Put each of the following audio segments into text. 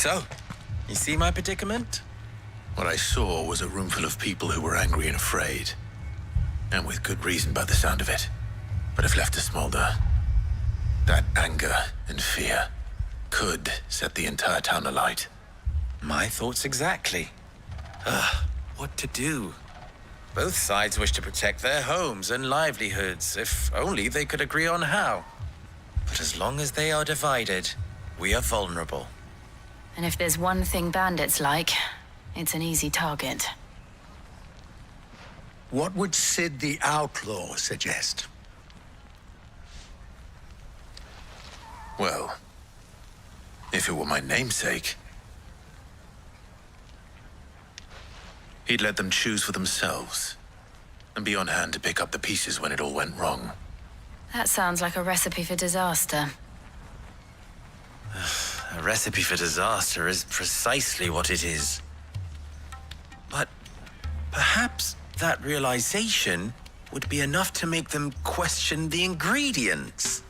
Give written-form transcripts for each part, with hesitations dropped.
So, you see my predicament? What I saw was a room full of people who were angry and afraid. And with good reason by the sound of it. But if left to smolder, that anger and fear could set the entire town alight. My thoughts exactly. What to do? Both sides wish to protect their homes and livelihoods, if only they could agree on how. But as long as they are divided, we are vulnerable. And if there's one thing bandits like, it's an easy target. What would Sid the Outlaw suggest? Well, if it were my namesake, he'd let them choose for themselves and be on hand to pick up the pieces when it all went wrong. That sounds like a recipe for disaster. A recipe for disaster is precisely what it is. But perhaps that realization would be enough to make them question the ingredients.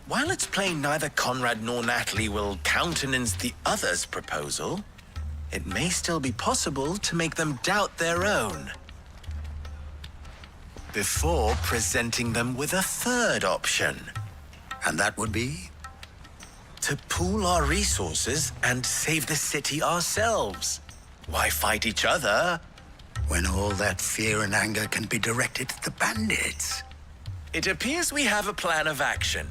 While it's plain neither Conrad nor Natalie will countenance the other's proposal, it may still be possible to make them doubt their own before presenting them with a third option. And that would be? To pool our resources and save the city ourselves. Why fight each other When all that fear and anger can be directed at the bandits. It appears we have a plan of action.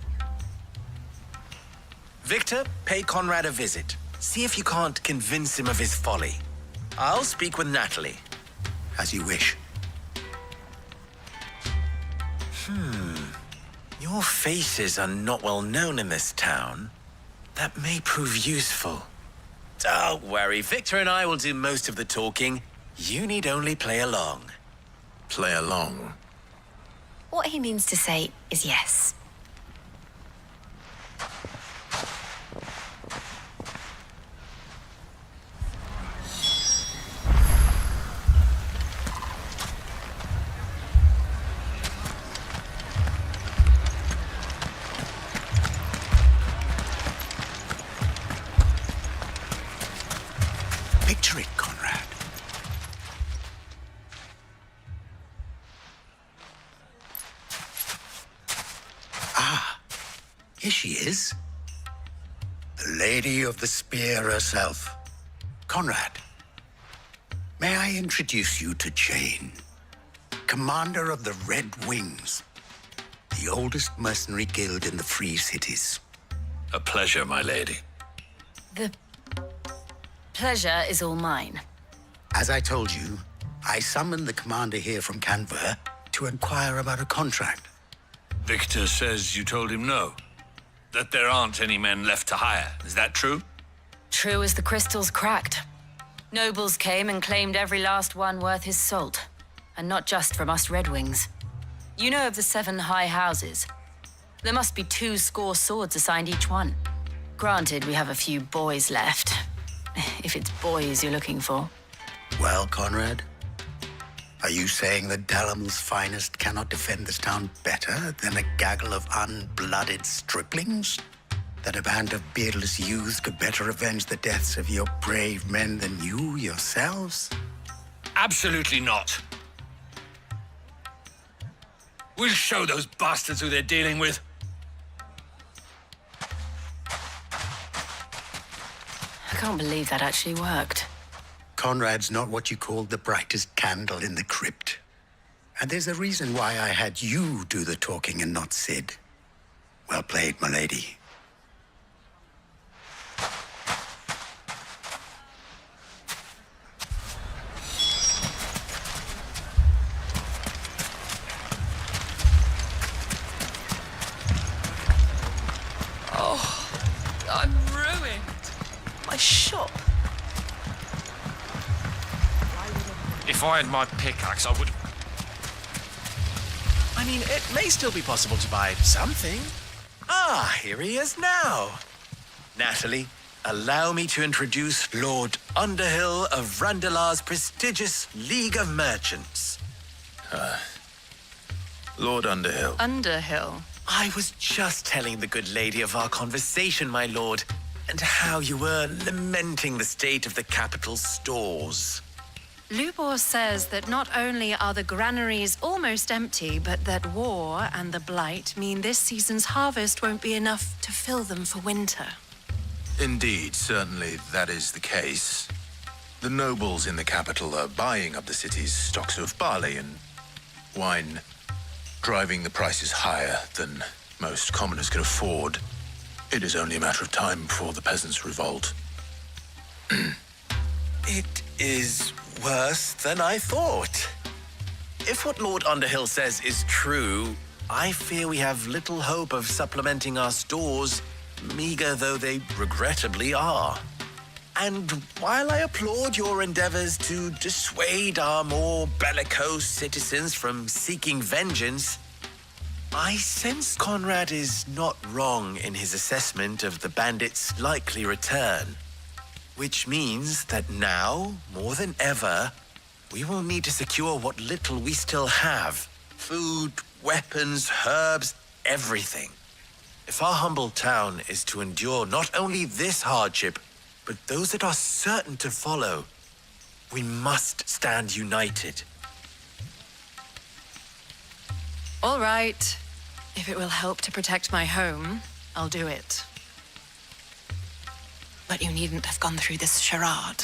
Victor, pay Conrad a visit. See if you can't convince him of his folly. I'll speak with Natalie. As you wish. Your faces are not well known in this town. That may prove useful. Don't worry, Victor and I will do most of the talking. You need only play along. Play along. What he means to say is yes. Picture it, Conrad. Here she is. The Lady of the Spear herself. Conrad, may I introduce you to Jane, commander of the Red Wings, the oldest mercenary guild in the Free Cities. A pleasure, my lady. The pleasure is all mine. As I told you, I summoned the commander here from Canver to inquire about a contract. Victor says you told him no. That there aren't any men left to hire. Is that true? True as the crystals cracked. Nobles came and claimed every last one worth his salt. And not just from us Red Wings. You know of the 7 high houses. There must be 2 swords assigned each one. Granted, we have a few boys left. If it's boys you're looking for. Well, Conrad, are you saying that Dalam's finest cannot defend this town better than a gaggle of unblooded striplings? That a band of beardless youths could better avenge the deaths of your brave men than you yourselves? Absolutely not. We'll show those bastards who they're dealing with. I can't believe that actually worked. Conrad's not what you called the brightest candle in the crypt. And there's a reason why I had you do the talking and not Sid. Well played, my lady. I'm ruined. My shop. If I had my pickaxe, I would... I mean, it may still be possible to buy something. Ah, here he is now. Natalie, allow me to introduce Lord Underhill of Randalar's prestigious League of Merchants. Lord Underhill. Underhill. I was just telling the good lady of our conversation, my lord. and how you were lamenting the state of the capital's stores. Lubor says that not only are the granaries almost empty, but that war and the blight mean this season's harvest won't be enough to fill them for winter. Indeed, certainly that is the case. The nobles in the capital are buying up the city's stocks of barley and wine, driving the prices higher than most commoners can afford. It is only a matter of time before the peasants revolt. It is worse than I thought. If what Lord Underhill says is true, I fear we have little hope of supplementing our stores, meager though they regrettably are. And while I applaud your endeavors to dissuade our more bellicose citizens from seeking vengeance, I sense Conrad is not wrong in his assessment of the bandits' likely return. Which means that now, more than ever, we will need to secure what little we still have. Food, weapons, herbs, everything. If our humble town is to endure not only this hardship, but those that are certain to follow, we must stand united. All right. If it will help to protect my home, I'll do it. But you needn't have gone through this charade.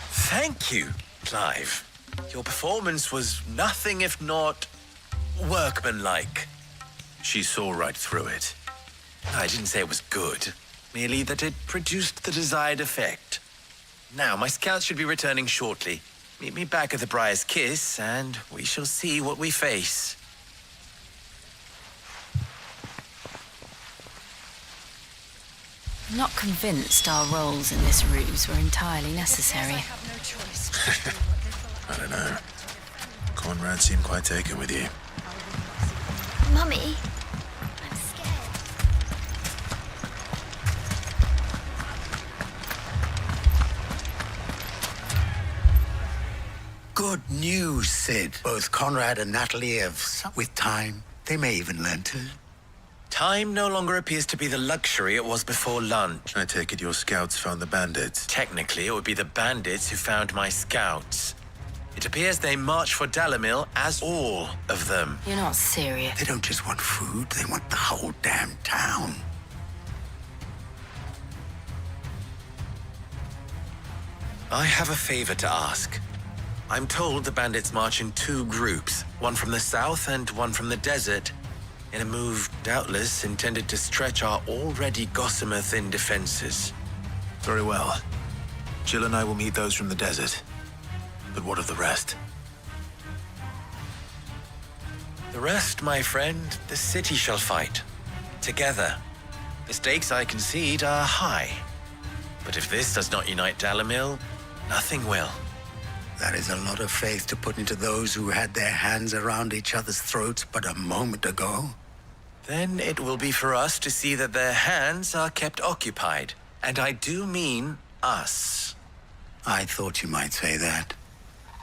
Thank you, Clive. Your performance was nothing if not workmanlike. She saw right through it. I didn't say it was good, merely that it produced the desired effect. Now, my scouts should be returning shortly. Meet me back at the Briar's Kiss, and we shall see what we face. I'm not convinced our roles in this ruse were entirely necessary. I don't know. Conrad seemed quite taken with you. Mummy, I'm scared. Good news, Sid. Both Conrad and Natalie have, with time, they may even learn to. Time no longer appears to be the luxury it was before lunch. I take it your scouts found the bandits. Technically, it would be the bandits who found my scouts. It appears they marched for Dalamil as all of them. You're not serious. They don't just want food, they want the whole damn town. I have a favor to ask. I'm told the bandits march in two groups, one from the south and one from the desert, in a move doubtless intended to stretch our already gossamer-thin defenses. Very well. Jill and I will meet those from the desert. But what of the rest? The rest, my friend, the city shall fight. Together. The stakes, I concede, are high. But if this does not unite Dalamil, nothing will. That is a lot of faith to put into those who had their hands around each other's throats but a moment ago. Then it will be for us to see that their hands are kept occupied. And I do mean us. I thought you might say that.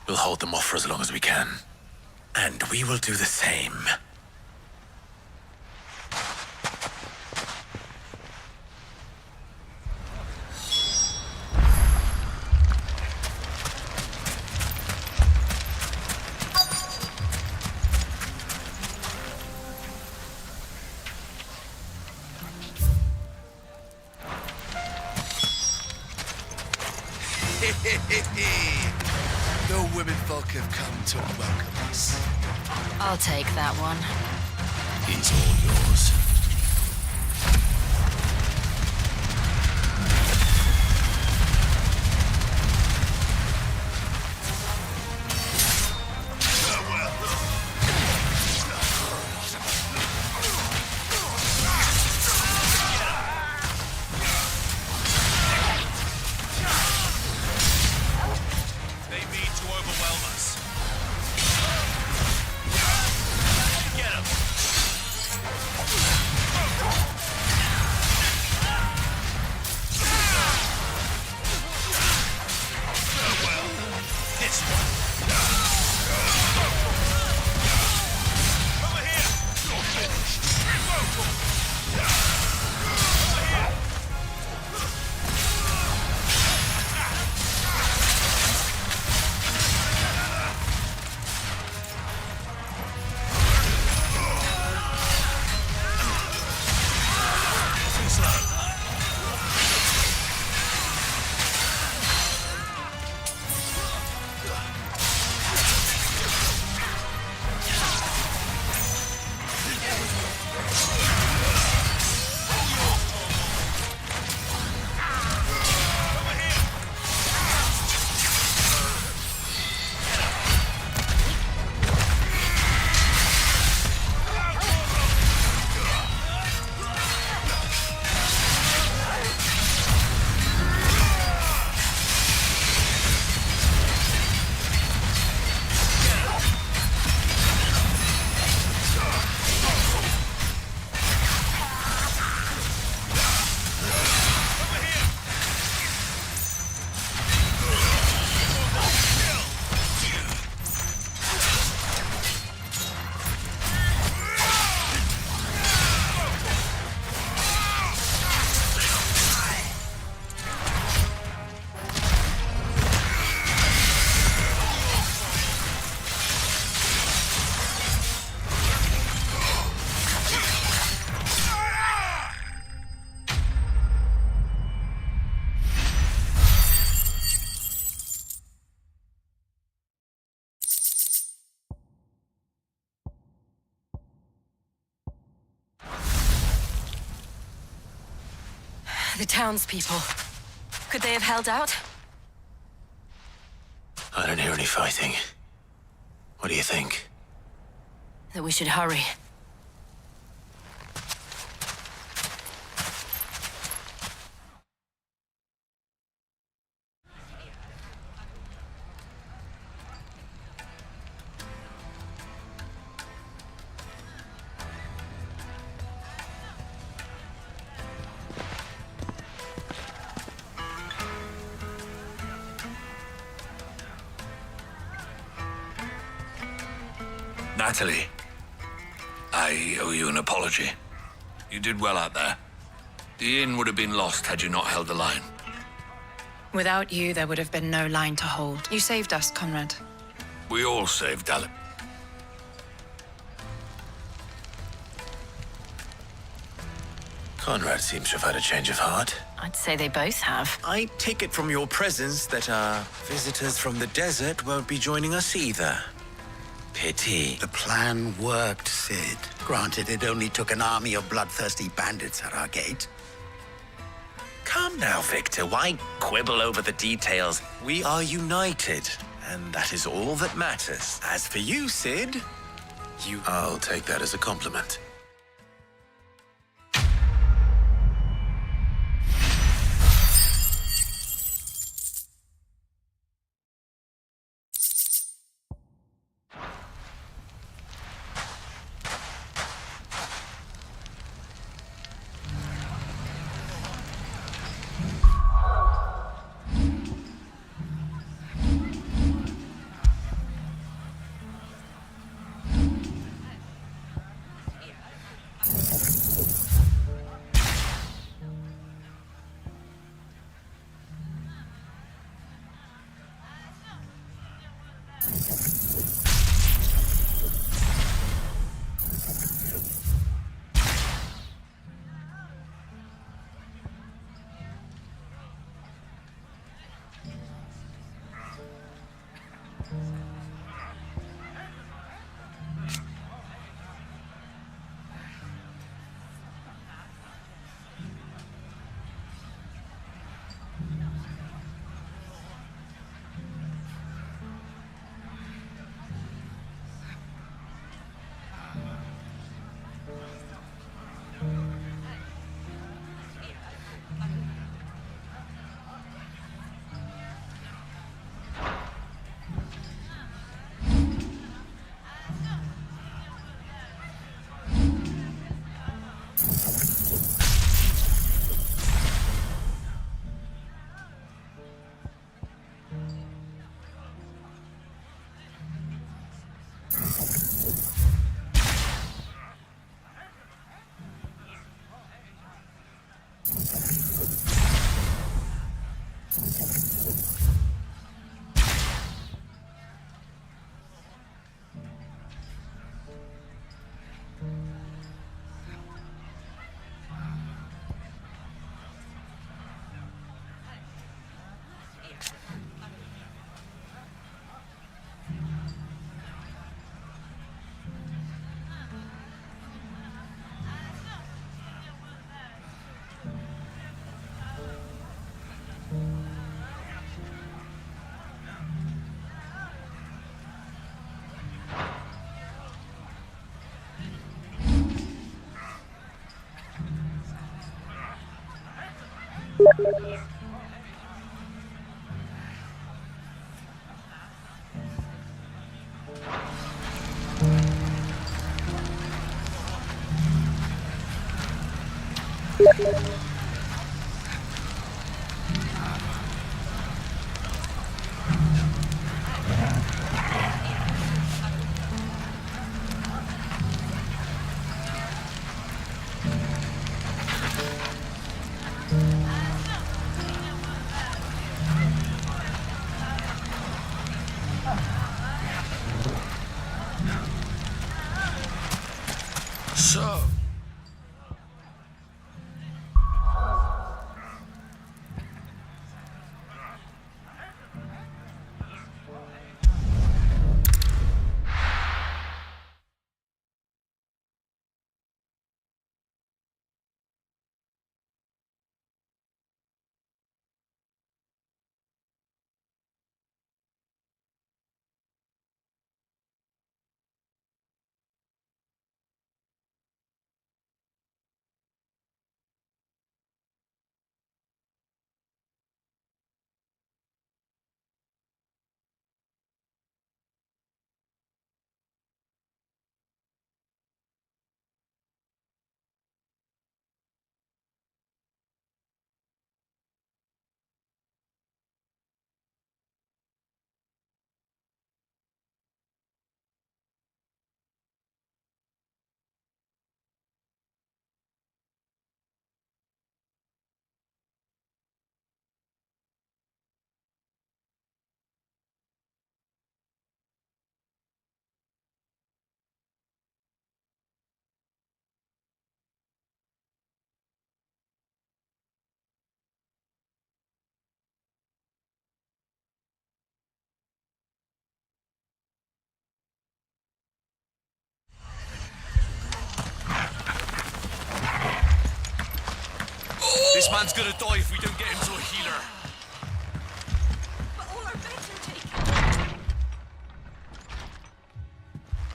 We'll hold them off for as long as we can. And we will do the same. The womenfolk have come to welcome us. I'll take that one. He's all yours. They mean to overwhelm us. Get him! The townspeople. Could they have held out? I don't hear any fighting. What do you think? That we should hurry. Natalie, I owe you an apology. You did well out there. The inn would have been lost had you not held the line. Without you, there would have been no line to hold. You saved us, Conrad. We all saved Alec. Conrad seems to have had a change of heart. I'd say they both have. I take it from your presence that our visitors from the desert won't be joining us either. Pity. The plan worked, Sid. Granted, it only took an army of bloodthirsty bandits at our gate. Come now, Victor. Why quibble over the details? We are united, and that is all that matters. As for you, Sid, I'll take that as a compliment. This man's gonna die if we don't get him to a healer. But all our beds are taken.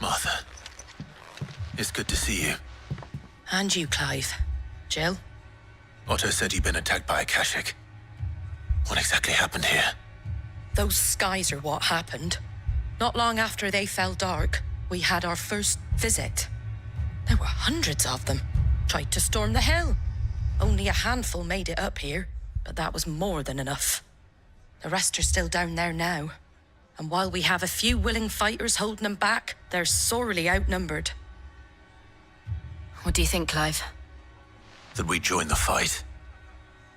Martha, it's good to see you. And you, Clive. Jill? Otto said you'd been attacked by a Akashic. What exactly happened here? Those skies are what happened. Not long after they fell dark, we had our first visit. There were hundreds of them. Tried to storm the hill. Only a handful made it up here, but that was more than enough. The rest are still down there now. And while we have a few willing fighters holding them back, they're sorely outnumbered. What do you think, Clive? That we join the fight?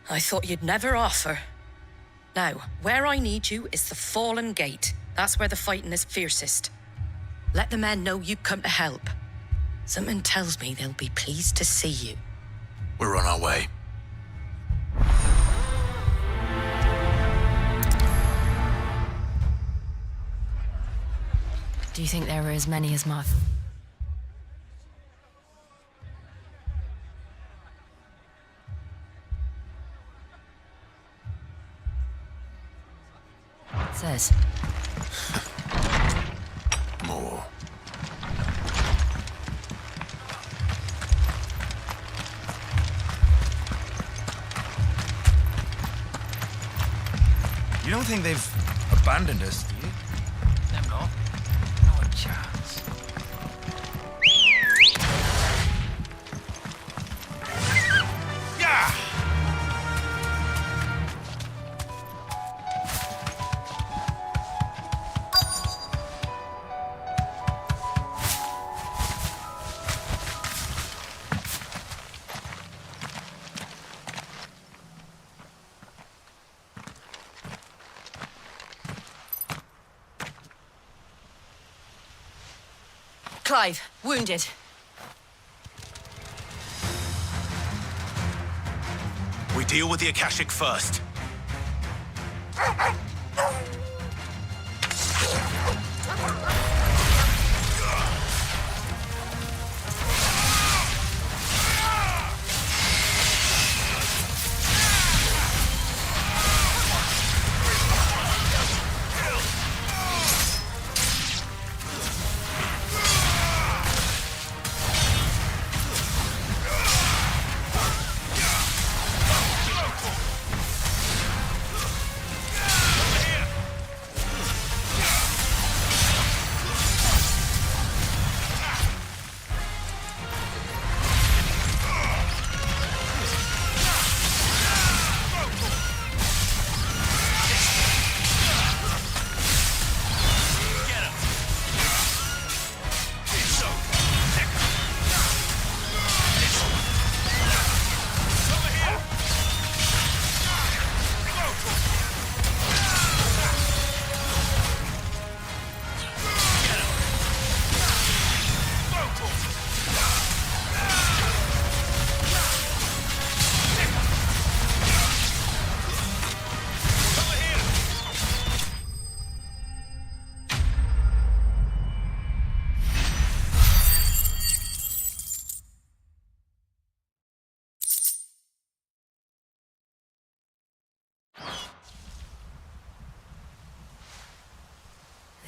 I thought you'd never offer. Now, where I need you is the Fallen Gate. That's where the fighting is fiercest. Let the men know you come to help. Something tells me they'll be pleased to see you. We're on our way. Do you think there were as many as Martha? It says. More. You don't think they've abandoned us, do you? Them not. Not a chance. Yeah! Clive, wounded. We deal with the Akashic first.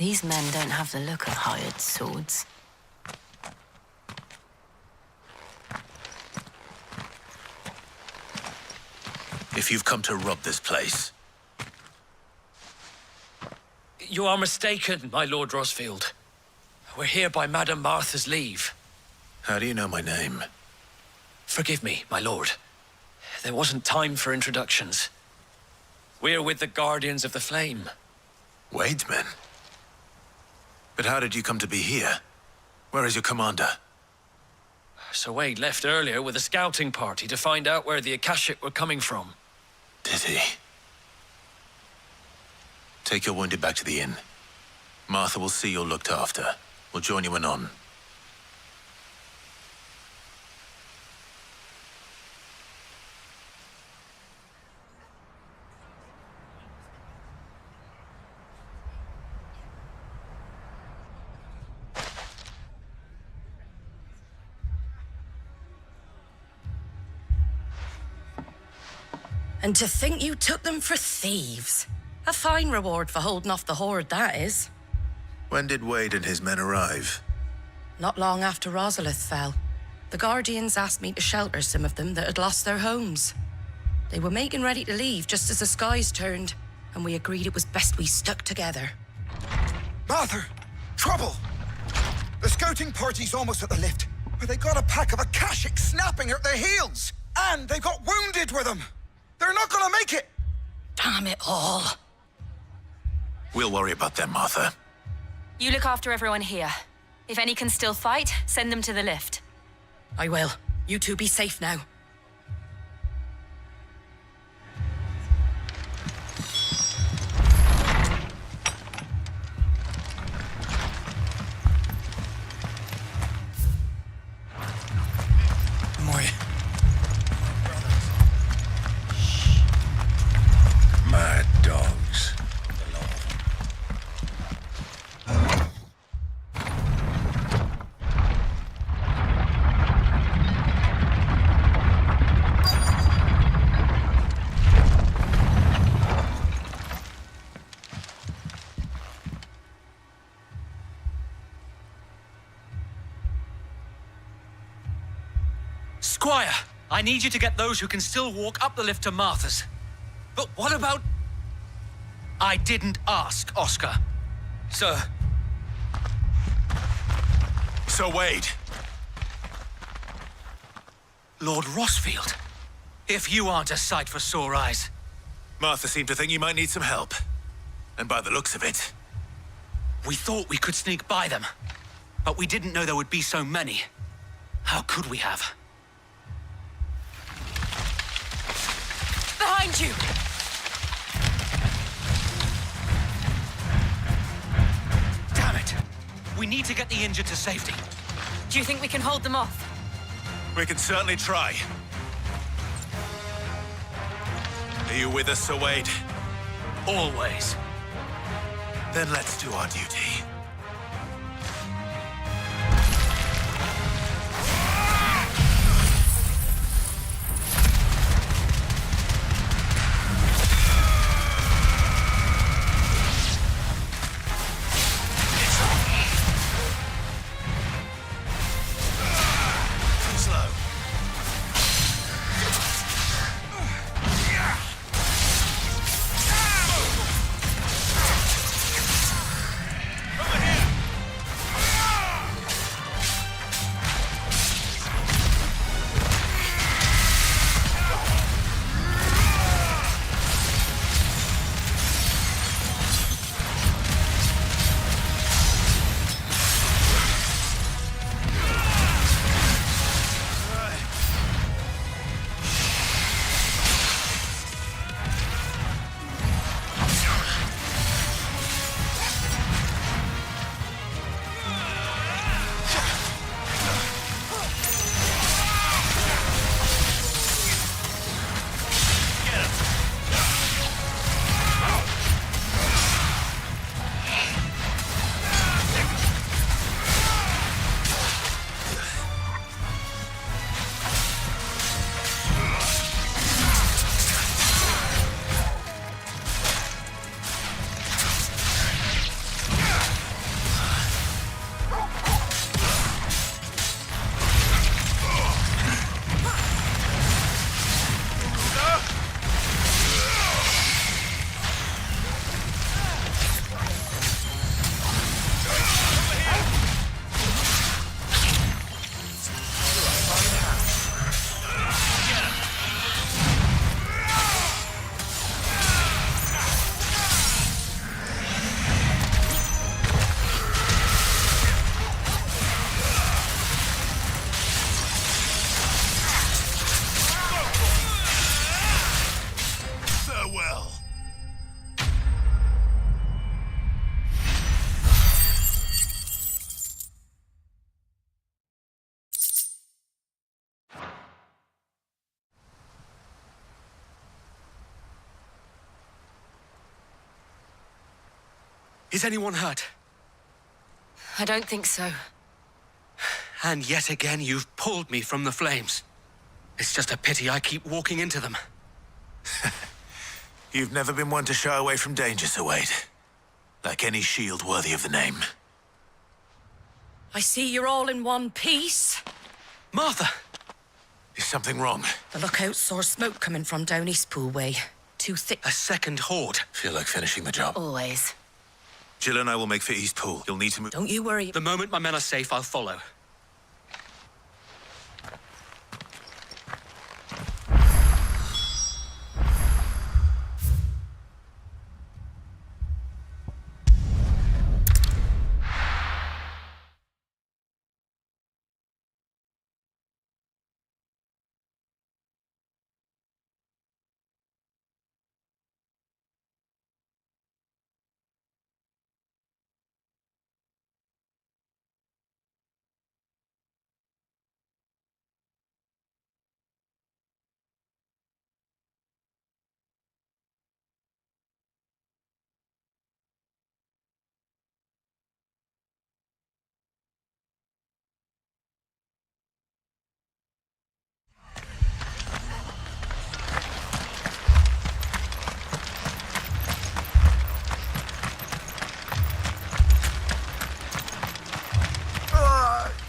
These men don't have the look of hired swords. If you've come to rob this place, You are mistaken, my Lord Rosfield. We're here by Madame Martha's leave. how do you know my name? Forgive me, my lord. There wasn't time for introductions. We're with the Guardians of the Flame. Wade's men? But how did you come to be here? Where is your commander? Sir Wade left earlier with a scouting party to find out where the Akashic were coming from. Did he? Take your wounded back to the inn. Martha will see you're looked after. We'll join you anon. And to think you took them for thieves. A fine reward for holding off the horde, that is. When did Wade and his men arrive? Not long after Rosalith fell. The Guardians asked me to shelter some of them that had lost their homes. They were making ready to leave just as the skies turned, and we agreed it was best we stuck together. Martha! Trouble! The scouting party's almost at the lift, but they got a pack of Akashics snapping at their heels! And they got wounded with them! They're not gonna make it! Damn it all. We'll worry about them, Martha. You look after everyone here. If any can still fight, send them to the lift. I will. You two be safe now. My... Mad dogs. Squire, I need you to get those who can still walk up the lift to Martha's. But what about... I didn't ask, Oscar. Sir. So, Wade. Lord Rossfield. If you aren't a sight for sore eyes. Martha seemed to think you might need some help. And by the looks of it... We thought we could sneak by them. But we didn't know there would be so many. How could we have? Behind you! Damn it! We need to get the injured to safety. Do you think we can hold them off? We can certainly try. Are you with us, Sir Wade? Always. Then let's do our duty. Is anyone hurt? I don't think so. And yet again, you've pulled me from the flames. It's just a pity I keep walking into them. You've never been one to shy away from danger, Sir Wade. Like any shield worthy of the name. I see you're all in one piece. Martha! Is something wrong? The lookout saw smoke coming from down Eastpool way. Too thick. A second horde. Feel like finishing the job. Always. Jill and I will make for Eastpool. You'll need to move. Don't you worry. The moment my men are safe, I'll follow.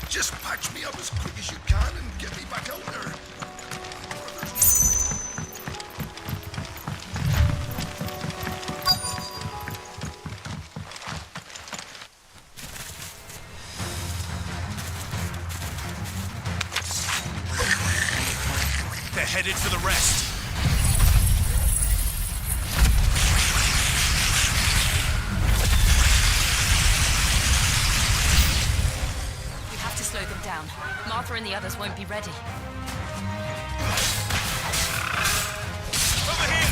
Just patch me up as quick as you can and get me back out there. They're headed for the rest. We have to slow them down. Martha and the others won't be ready. Over here!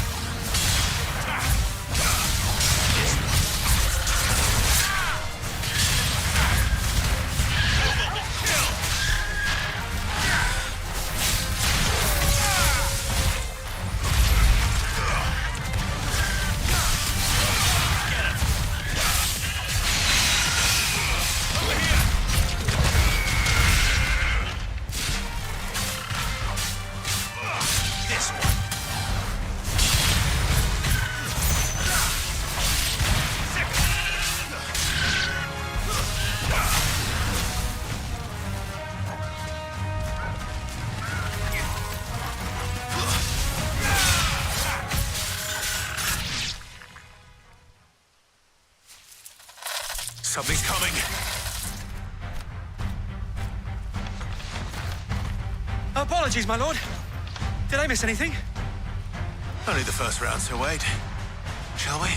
Something's coming. Apologies, my lord. Did I miss anything? Only the first round, Sir Wade. Shall we?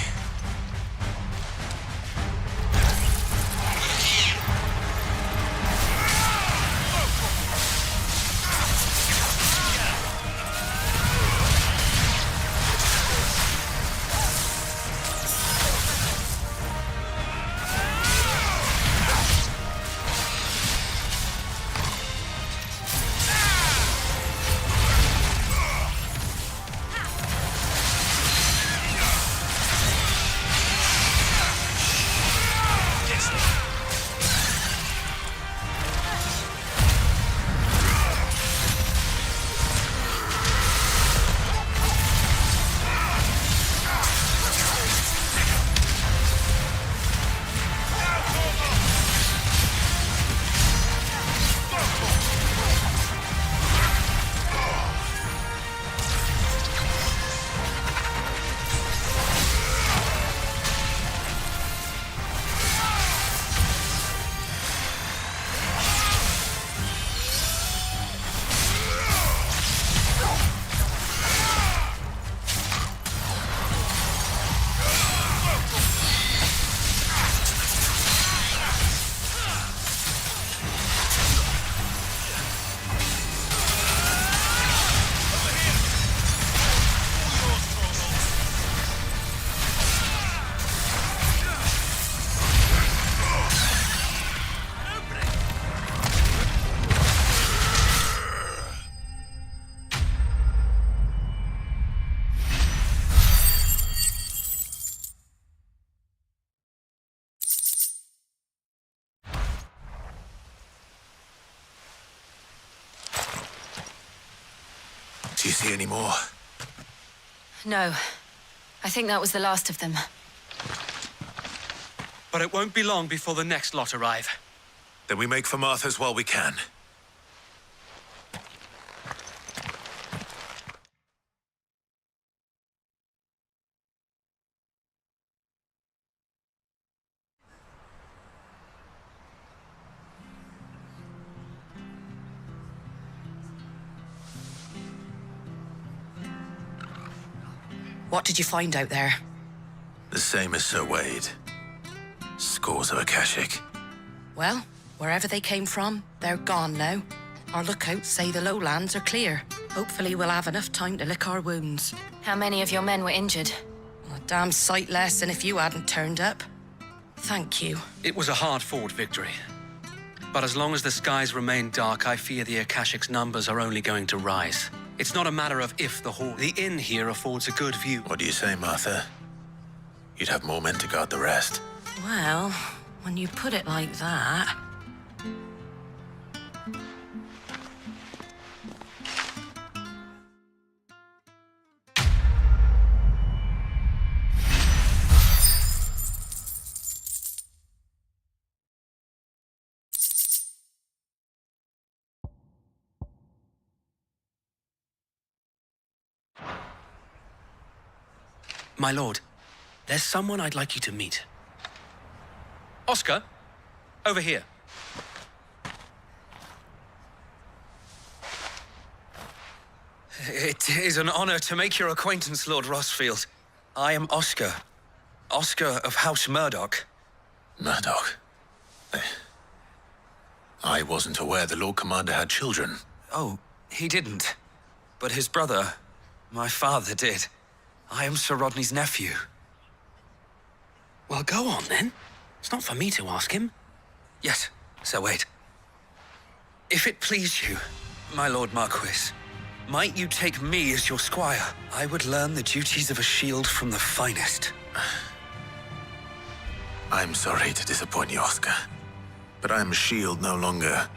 Do you see any more? No. I think that was the last of them. But it won't be long before the next lot arrive. Then we make for Martha's while we can. What did you find out there? The same as Sir Wade. Scores of Akashic. Well, wherever they came from, they're gone now. Our lookouts say the lowlands are clear. Hopefully we'll have enough time to lick our wounds. How many of your men were injured? A damn sight less than if you hadn't turned up. Thank you. It was a hard-fought victory. But as long as the skies remain dark, I fear the Akashic's numbers are only going to rise. It's not a matter of if the inn here affords a good view. What do you say, Martha? You'd have more men to guard the rest. Well, when you put it like that... My lord, there's someone I'd like you to meet. Oscar, over here. It is an honor to make your acquaintance, Lord Rossfield. I am Oscar. Oscar of House Murdoch. Murdoch? I wasn't aware the Lord Commander had children. Oh, he didn't. But his brother, my father, did. I am Sir Rodney's nephew. Well, go on, then. It's not for me to ask him. Yes, Sir Wade. If it please you, my Lord Marquis, might you take me as your squire? I would learn the duties of a shield from the finest. I'm sorry to disappoint you, Oscar. But I'm a shield no longer.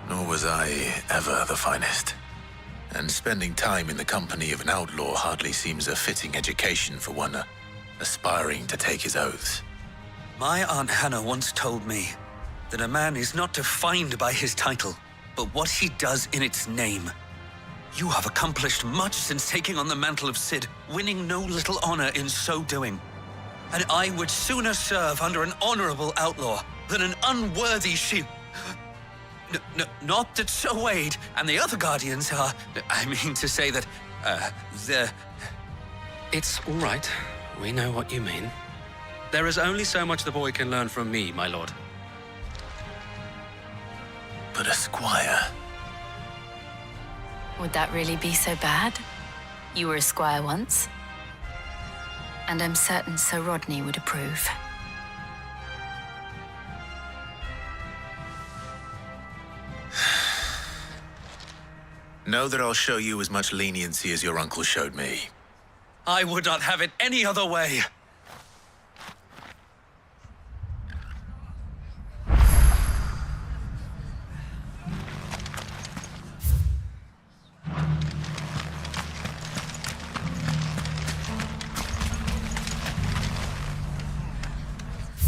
Nor was I ever the finest. And spending time in the company of an outlaw hardly seems a fitting education for one aspiring to take his oaths. My Aunt Hannah once told me that a man is not defined by his title, but what he does in its name. You have accomplished much since taking on the mantle of Cid, winning no little honor in so doing. And I would sooner serve under an honorable outlaw than an unworthy shield. Not that Sir Wade and the other guardians are... I mean to say that, they're... It's all right. We know what you mean. There is only so much the boy can learn from me, my lord. But a squire... Would that really be so bad? You were a squire once. And I'm certain Sir Rodney would approve. Know that I'll show you as much leniency as your uncle showed me. I would not have it any other way.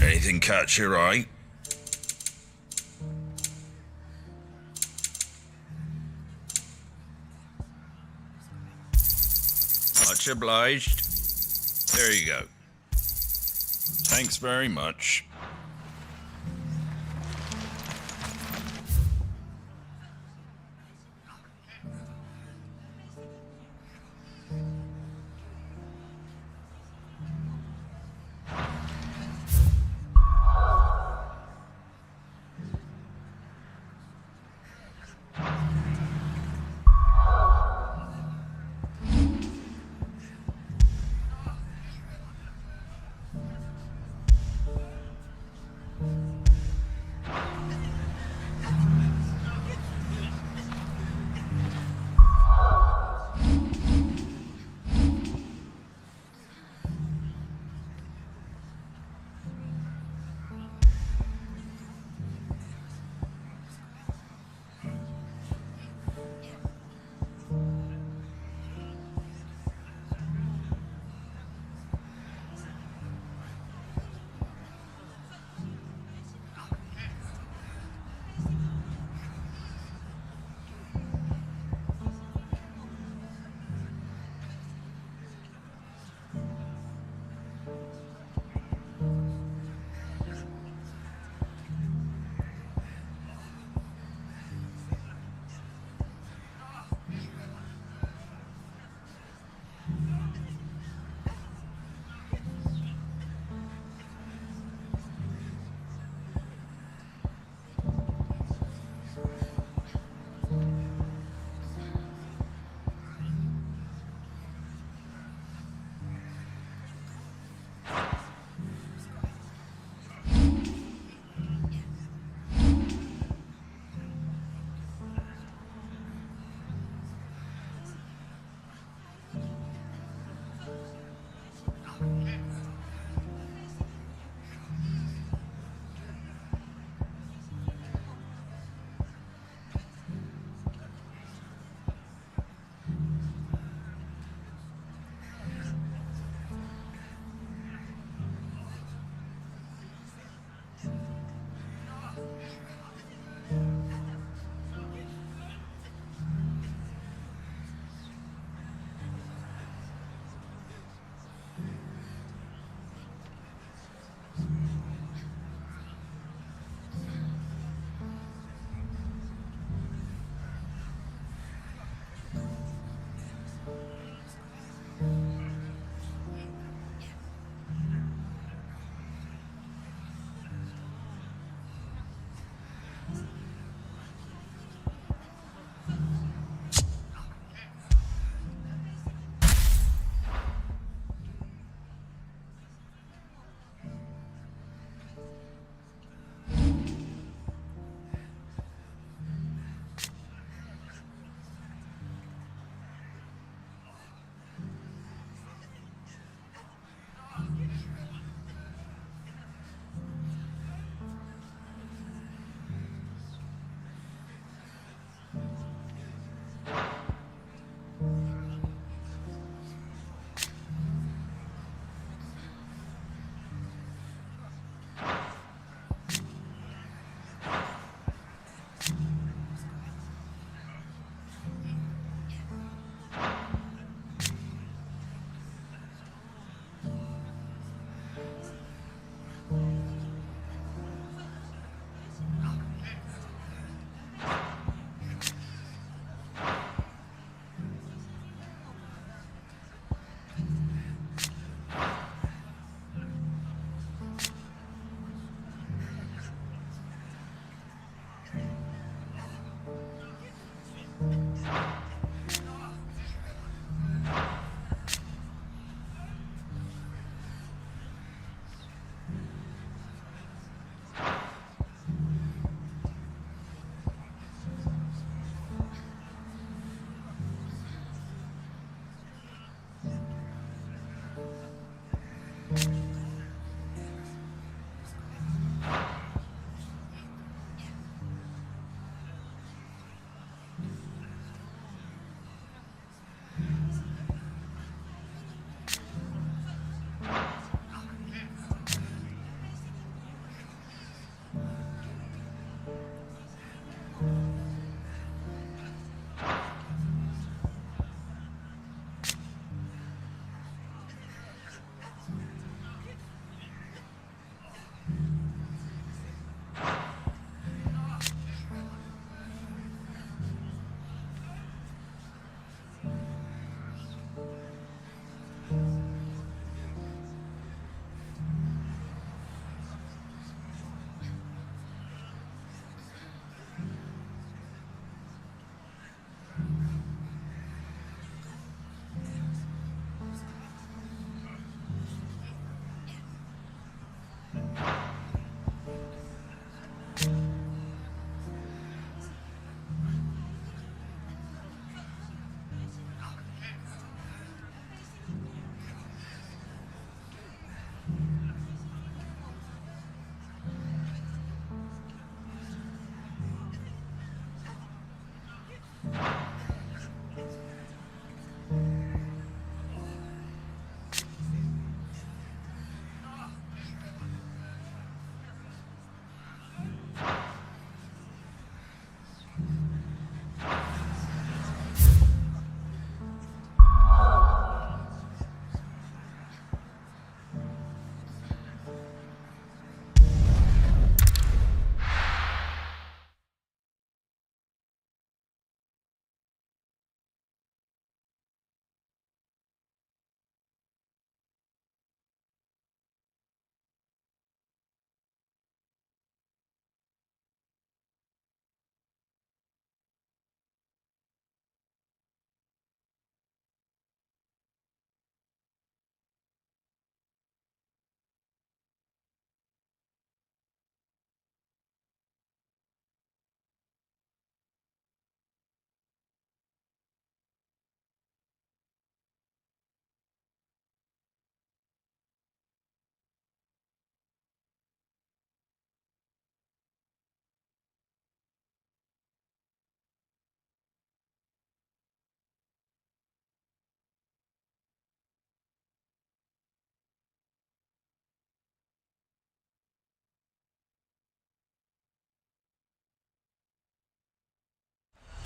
Anything catch your eye? Much obliged. There you go. Thanks very much.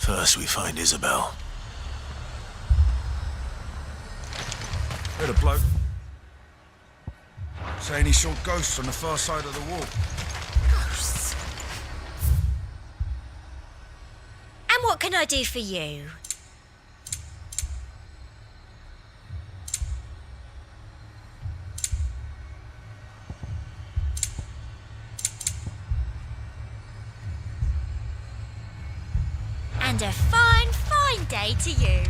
First we find Isabel. Heard a bloke saying he saw ghosts on the far side of the wall. Ghosts. And what can I do for you? And a fine, fine day to you.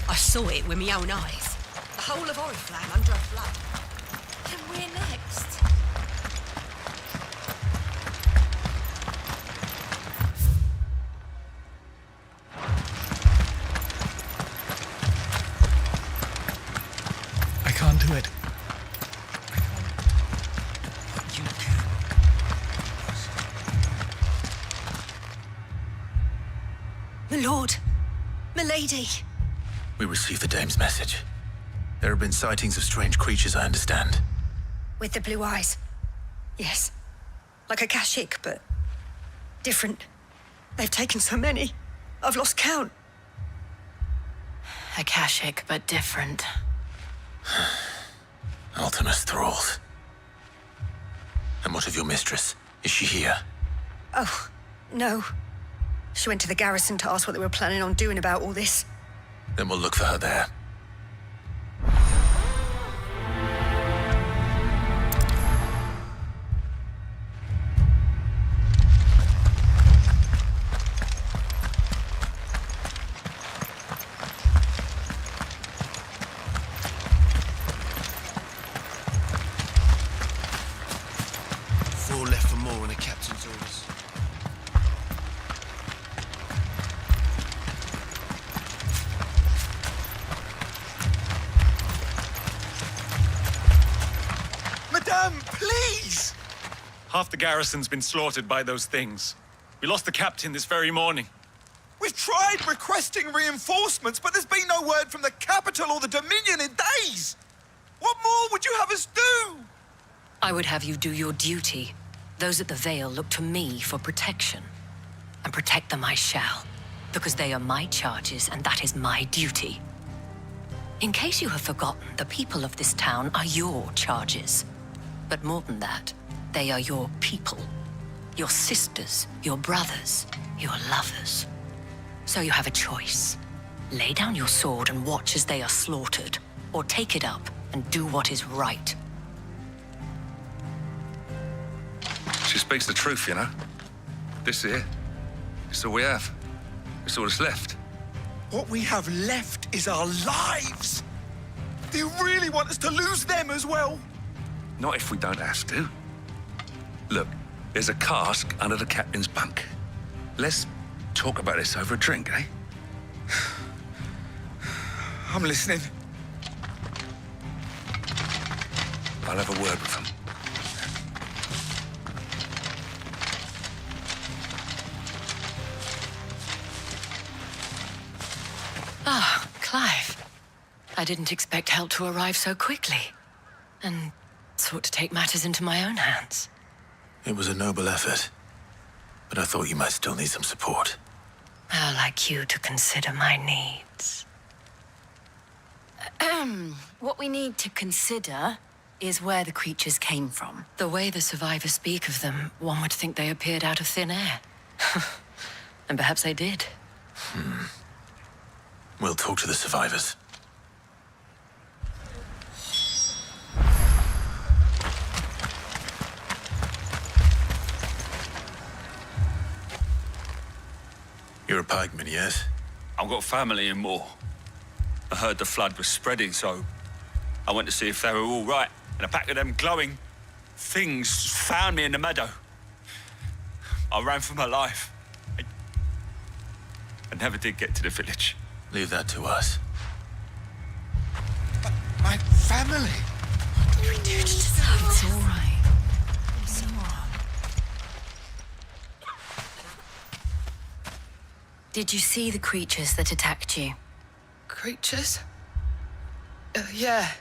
I saw it with my own eyes. The whole of Oriflamme under a flood. And we're next. I can't do it. You can. My lord. My lady. We received the dame's message. There have been sightings of strange creatures, I understand. With the blue eyes. Yes. Like a Kashik, but different. They've taken so many. I've lost count. Akashic, but different. Ultimus thralls. And what of your mistress? Is she here? Oh, no. She went to the garrison to ask what they were planning on doing about all this. Then we'll look for her there. Four left for more on the captain's orders. Madame, please! Half the garrison's been slaughtered by those things. We lost the captain this very morning. We've tried requesting reinforcements, but there's been no word from the capital or the Dominion in days! What more would you have us do? I would have you do your duty. Those at the Vale look to me for protection. And protect them I shall, because they are my charges and that is my duty. In case you have forgotten, the people of this town are your charges. But more than that, they are your people. Your sisters, your brothers, your lovers. So you have a choice. Lay down your sword and watch as they are slaughtered, or take it up and do what is right. She speaks the truth, you know. This here, it's all we have. It's all that's left. What we have left is our lives! Do you really want us to lose them as well? Not if we don't have to. Look, there's a cask under the captain's bunk. Let's talk about this over a drink, eh? I'm listening. I'll have a word with them. Ah, Clive. I didn't expect help to arrive so quickly. And sought to take matters into my own hands. It was a noble effort, but I thought you might still need some support. I'd like you to consider my needs. What we need to consider is where the creatures came from. The way the survivors speak of them, one would think they appeared out of thin air. And perhaps they did. We'll talk to the survivors. You're a pikeman, yes? I've got family in Moor. I heard the flood was spreading, so I went to see if they were all right. And a pack of them glowing things found me in the meadow. I ran for my life. I never did get to the village. Leave that to us. But my family! It's all right. It's all right. Did you see the creatures that attacked you? Creatures? Yeah,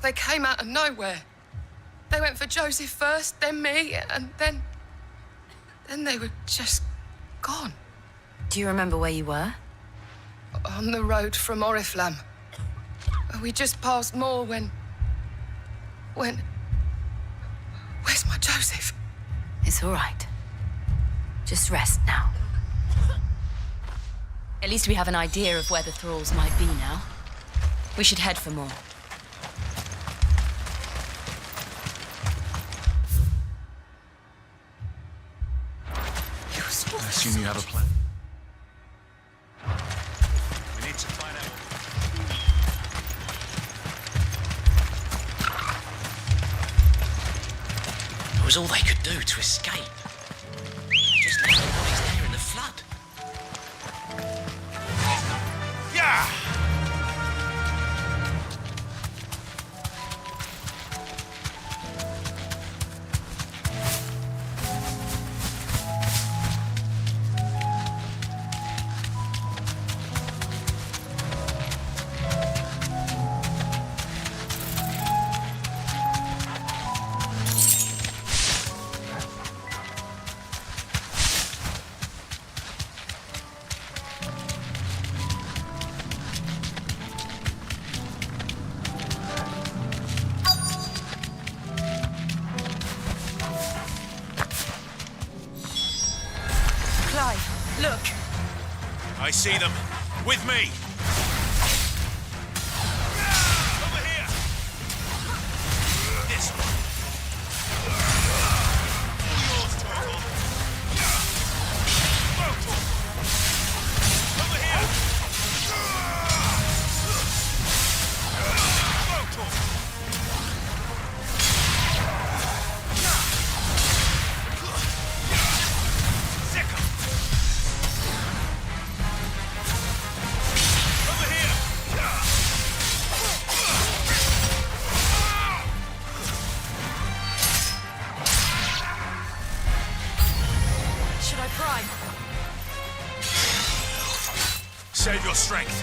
They came out of nowhere. They went for Joseph first, then me, and then Then they were just gone. Do you remember where you were? On the road from Oriflamme. We just passed Moor when... Where's my Joseph? It's all right. Just rest now. At least we have an idea of where the thralls might be now. We should head for more. I assume you have a plan. We need to find out. It was all they could do to escape. Just left their bodies there in the flood. Yeah! Look! I see them. With me! Over here! This one. All yours, Torgal. Over here! Save your strength.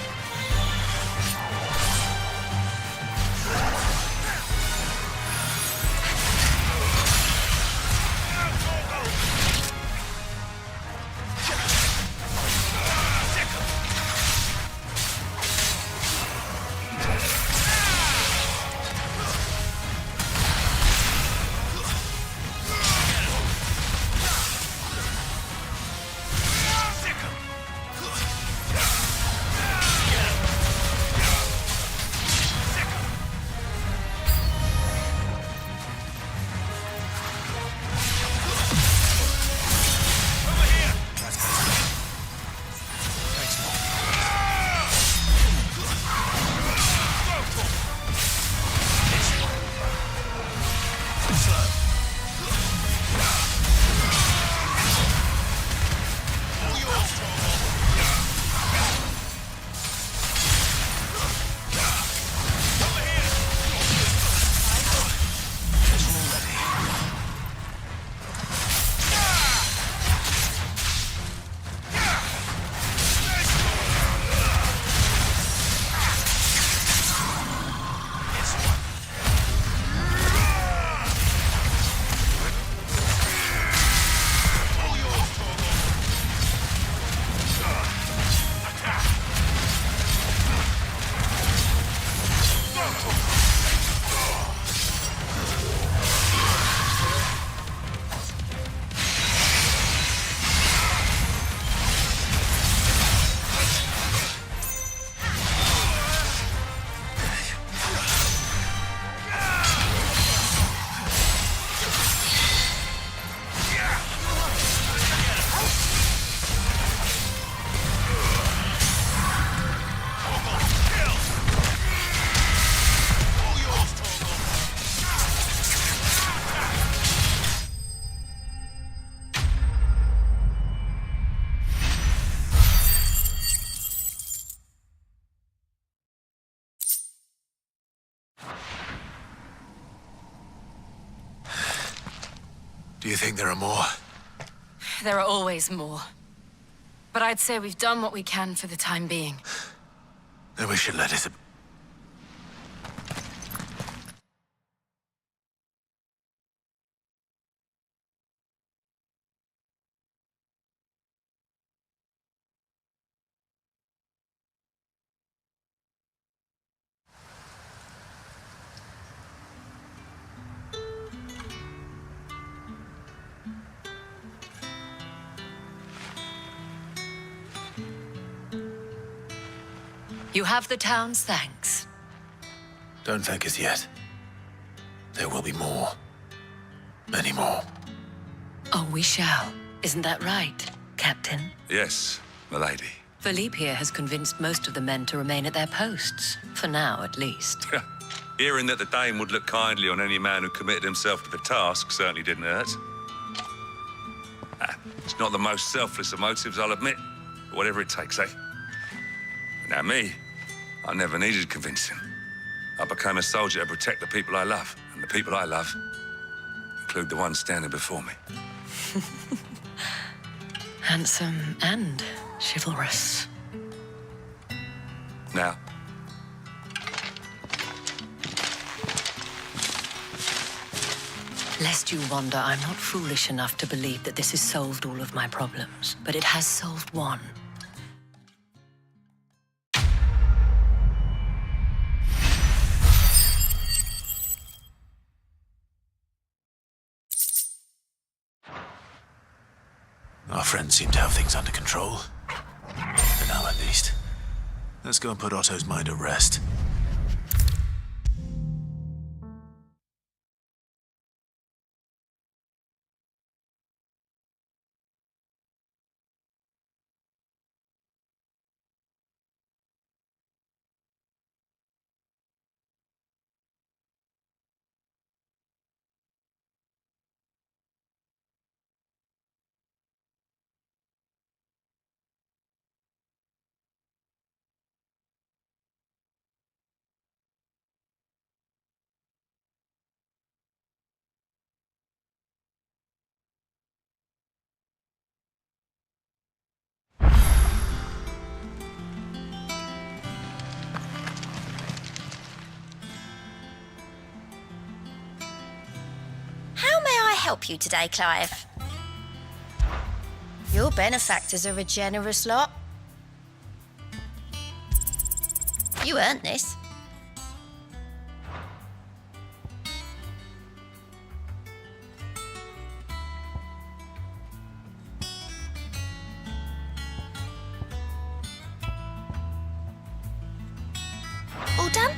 Do you think there are more? There are always more. But I'd say we've done what we can for the time being. Then we should let it... You have the town's thanks. Don't thank us yet. There will be more. Many more. Oh, we shall. Isn't that right, Captain? Yes, milady. Philippe here has convinced most of the men to remain at their posts. For now, at least. Hearing that the Dane would look kindly on any man who committed himself to the task certainly didn't hurt. It's not the most selfless of motives, I'll admit. But whatever it takes, eh? Now me, I never needed convincing. I became a soldier to protect the people I love. And the people I love include the ones standing before me. Handsome and chivalrous. Now, Lest you wonder, I'm not foolish enough to believe that this has solved all of my problems, but it has solved one. Our friends seem to have things under control. For now, at least. Let's go and put Otto's mind at rest. How may I help you today, Clive? Your benefactors are a generous lot. You earned this. All done?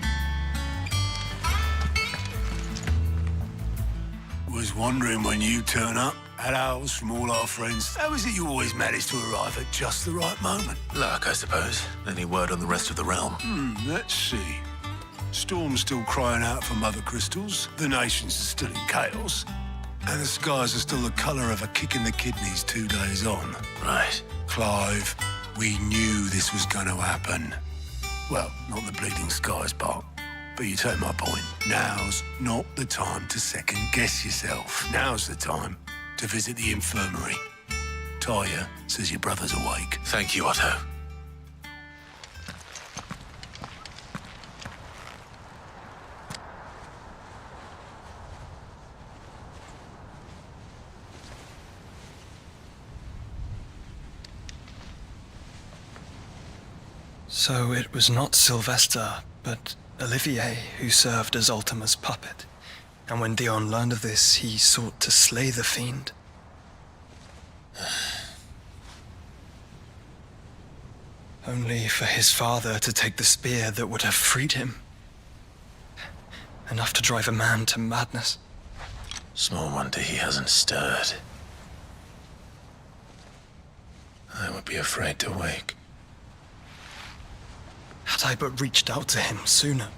Was wondering when you turn up. Hellos from all our friends. How is it you always manage to arrive at just the right moment? Luck, I suppose. Any word on the rest of the realm? Let's see. Storm's still crying out for mother crystals. The nations are still in chaos. And the skies are still the colour of a kick in the kidneys 2 days on. Right. Clive, we knew this was going to happen. Well, not the bleeding skies part. But you take my point. Now's not the time to second-guess yourself. Now's the time to visit the infirmary. Talia says your brother's awake. Thank you, Otto. So it was not Sylvester, but Olivier who served as Ultima's puppet. And when Dion learned of this, he sought to slay the fiend. Only for his father to take the spear that would have freed him. Enough to drive a man to madness. Small wonder he hasn't stirred. I would be afraid to wake. Had I but reached out to him sooner,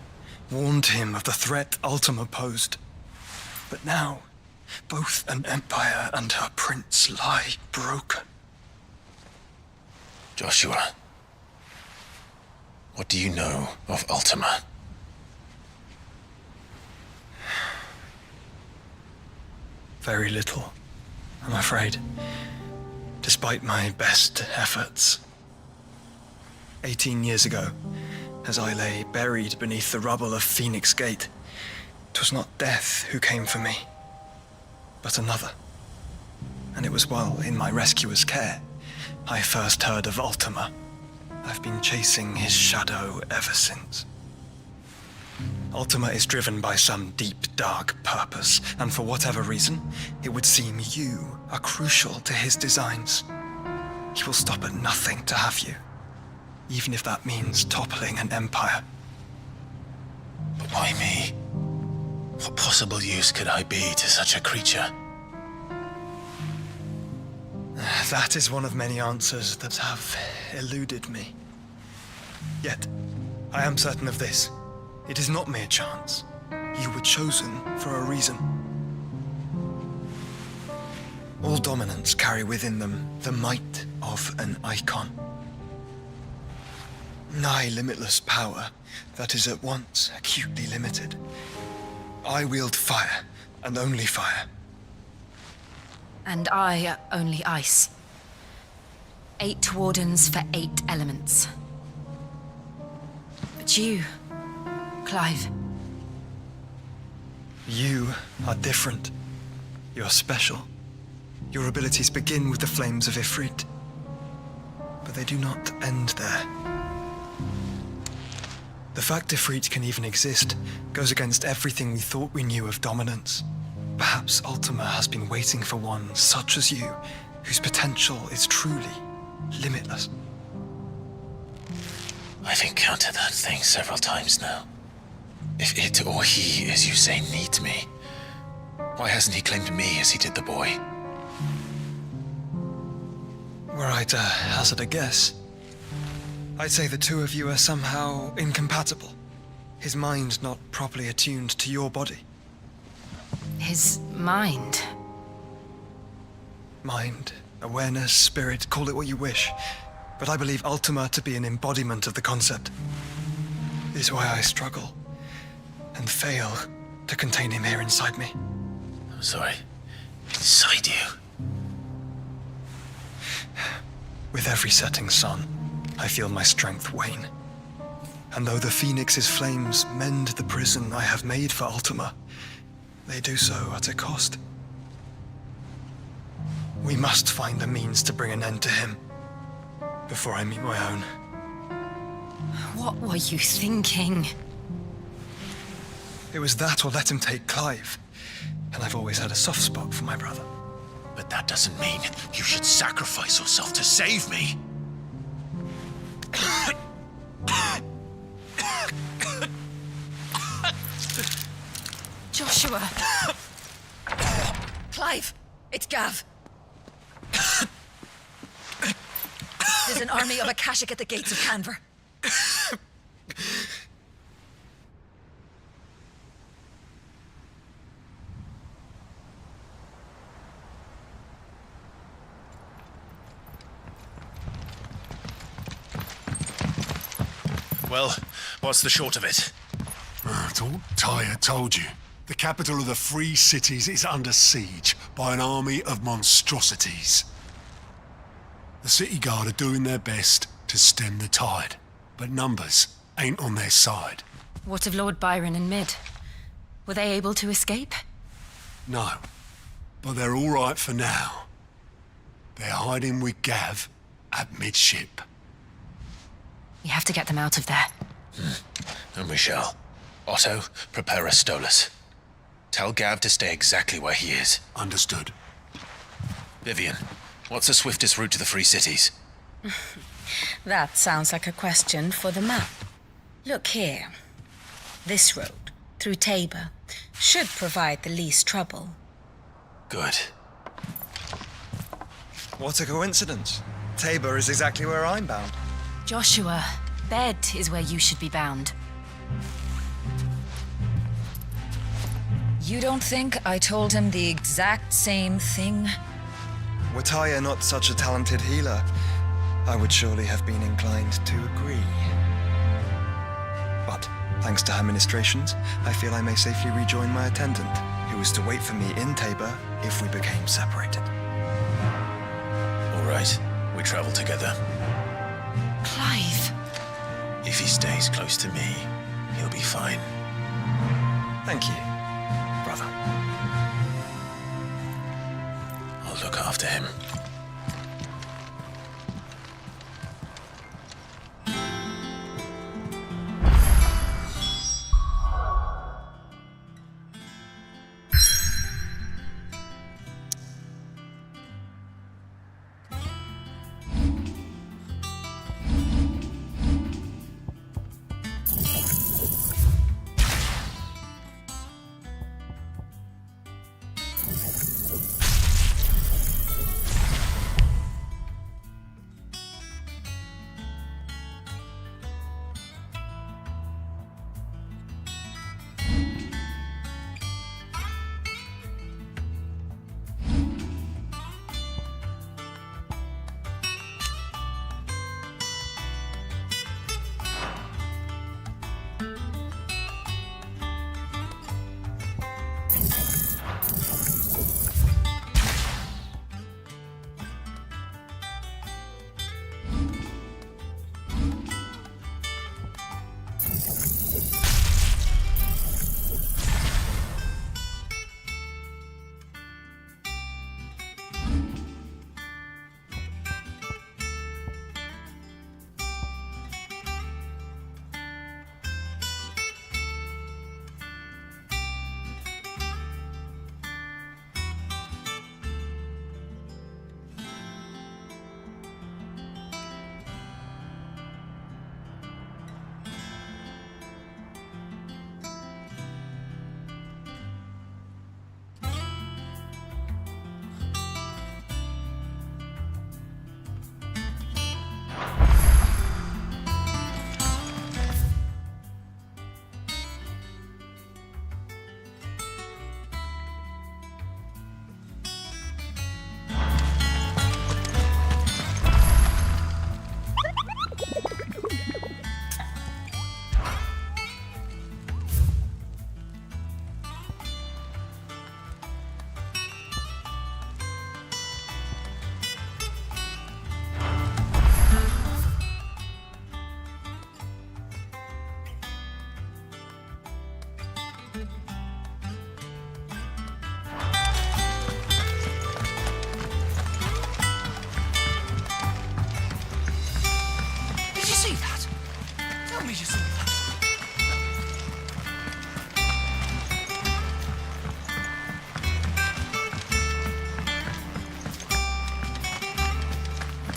warned him of the threat Ultima posed. But now, both an empire and her prince lie broken. Joshua, what do you know of Ultima? Very little, I'm afraid, despite my best efforts. 18 years ago, as I lay buried beneath the rubble of Phoenix Gate, 'twas not death who came for me, but another. And it was while in my rescuer's care I first heard of Ultima. I've been chasing his shadow ever since. Ultima is driven by some deep, dark purpose, and for whatever reason, it would seem you are crucial to his designs. He will stop at nothing to have you. even if that means toppling an empire. But why me? What possible use could I be to such a creature? That is one of many answers that have eluded me. Yet, I am certain of this. It is not mere chance. You were chosen for a reason. All dominants carry within them the might of an icon. Nigh limitless power that is at once acutely limited. I wield fire, and only fire. And I only ice. 8 wardens for 8 elements. But you, Clive. You are different. You're special. Your abilities begin with the flames of Ifrit. But they do not end there. The fact Ifrit can even exist goes against everything we thought we knew of dominance. Perhaps Ultima has been waiting for one such as you, whose potential is truly limitless. I've encountered that thing several times now. If it or he, as you say, needs me, why hasn't he claimed me as he did the boy? Were I to hazard a guess, I'd say the two of you are somehow incompatible. His mind not properly attuned to your body. His mind? Mind, awareness, spirit, call it what you wish. But I believe Ultima to be an embodiment of the concept. This is why I struggle and fail to contain him here inside me. I'm sorry. Inside you? With every setting sun, I feel my strength wane. And though the Phoenix's flames mend the prison I have made for Ultima, they do so at a cost. We must find a means to bring an end to him before I meet my own. What were you thinking? It was that or let him take Clive. And I've always had a soft spot for my brother. But that doesn't mean you should sacrifice yourself to save me. Joshua! Clive! It's Gav! There's an army of Akashic at the gates of Canver. Well, what's the short of it? It's all Tyre told you. The capital of the Free Cities is under siege by an army of monstrosities. The City Guard are doing their best to stem the tide, but numbers ain't on their side. What of Lord Byron and Mid? Were they able to escape? No, but they're all right for now. They're hiding with Gav at midship. We have to get them out of there. And we shall. Otto, prepare a Stolas. Tell Gav to stay exactly where he is. Understood. Vivian, what's the swiftest route to the Free Cities? That sounds like a question for the map. Look here. This road, through Tabor, should provide the least trouble. Good. What a coincidence. Tabor is exactly where I'm bound. Joshua, bed is where you should be bound. You don't think I told him the exact same thing? Were Tyre not such a talented healer, I would surely have been inclined to agree. But, thanks to her ministrations, I feel I may safely rejoin my attendant, who was to wait for me in Tabor if we became separated. All right, we travel together. Clive. If he stays close to me, he'll be fine. Thank you, brother. I'll look after him.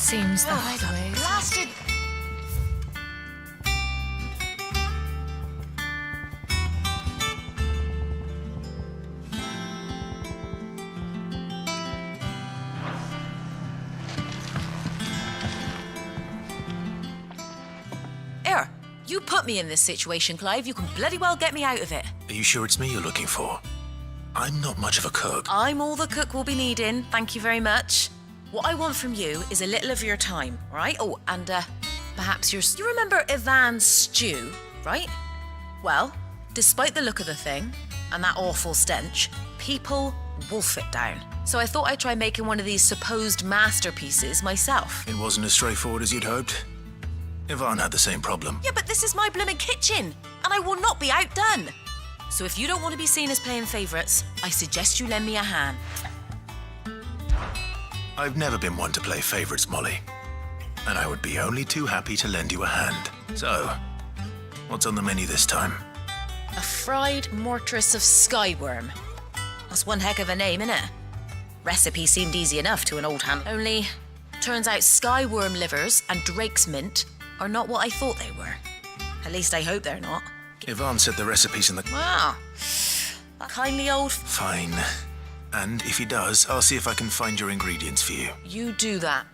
Seems the hideaway. Blasted. Here, you put me in this situation, Clive. You can bloody well get me out of it. Are you sure it's me you're looking for? I'm not much of a cook. I'm all the cook will be needing. Thank you very much. What I want from you is a little of your time, all right? Oh, and perhaps you remember Ivan's stew, right? Well, despite the look of the thing and that awful stench, people wolf it down. So I thought I'd try making one of these supposed masterpieces myself. It wasn't as straightforward as you'd hoped. Ivan had the same problem. Yeah, but this is my blooming kitchen, and I will not be outdone. So if you don't want to be seen as playing favourites, I suggest you lend me a hand. I've never been one to play favourites, Molly. And I would be only too happy to lend you a hand. So, what's on the menu this time? A fried mortress of skyworm. That's one heck of a name, innit? Recipe seemed easy enough to an old hand. Only, turns out skyworm livers and Drake's mint are not what I thought they were. At least I hope they're not. Ivan said the recipe's in the... Wow. That kindly old... Fine. And if he does, I'll see if I can find your ingredients for you. You do that.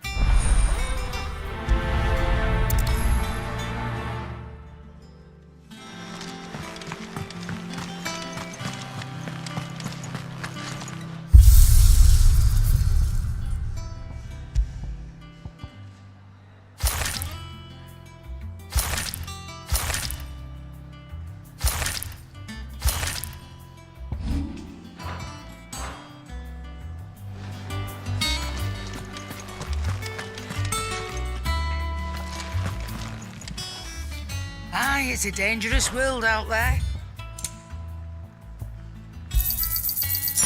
Aye, it's a dangerous world out there.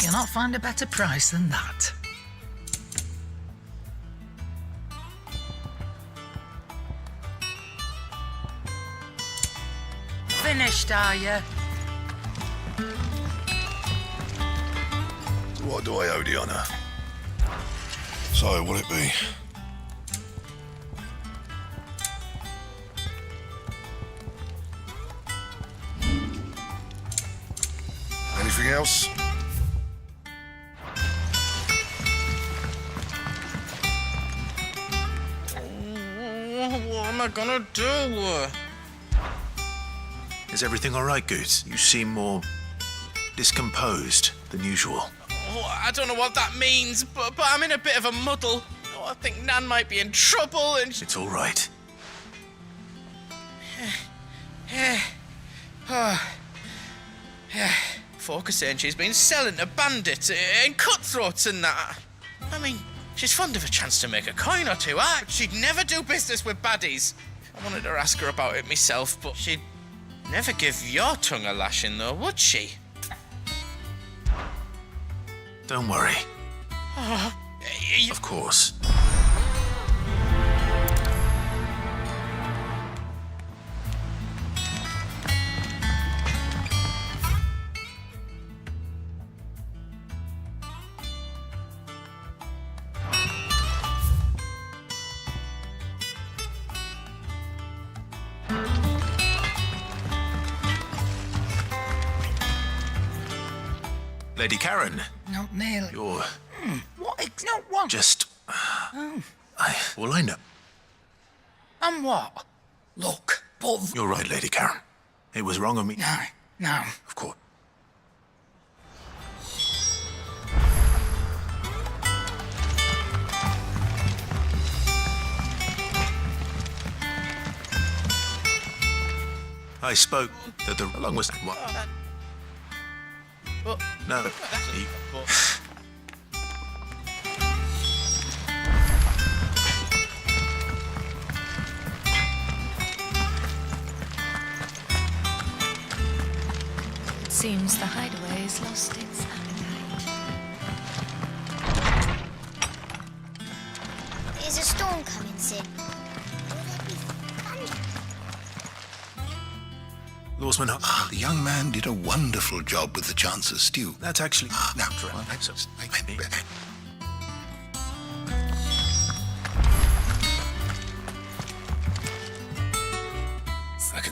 You'll not find a better price than that. Finished, are you? What do I owe the honour? So, will it be? Anything else? What am I gonna do? Is everything all right, Goose? You seem more discomposed than usual. Oh, I don't know what that means, but I'm in a bit of a muddle. Oh, I think Nan might be in trouble and... It's all right. Folk are saying she's been selling to bandits and cutthroats and that. I mean, she's fond of a chance to make a coin or two, but she'd never do business with baddies. I wanted to ask her about it myself, but she'd never give your tongue a lashing, though, would she? Don't worry. Oh, Of course. Lady Karen. Not nearly. You're... What? Not what? just... Oh. Well, I know. And what? Look, but... You're right, Lady Karen. It was wrong of me. No. Of course. I spoke that the along was what? No. He, Seems the hideaway has lost its appetite. Is a storm coming, Sid? Lawsman, the young man did a wonderful job with the Chance's stew. That's actually... Now,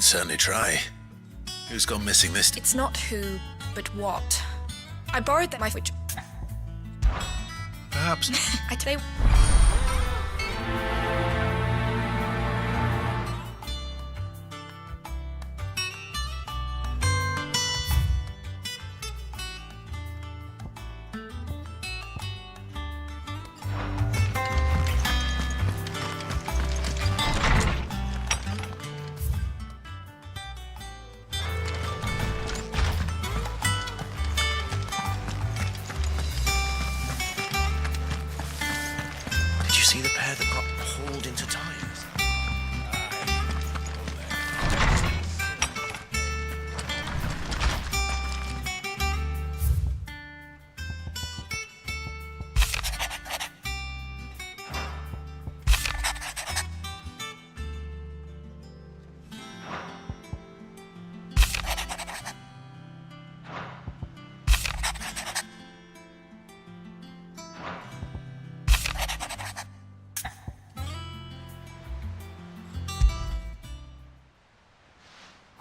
certainly try. Who's gone missing this? It's not who, but what. I borrowed that my which Perhaps. I today. Did you see the pair that got hauled into times?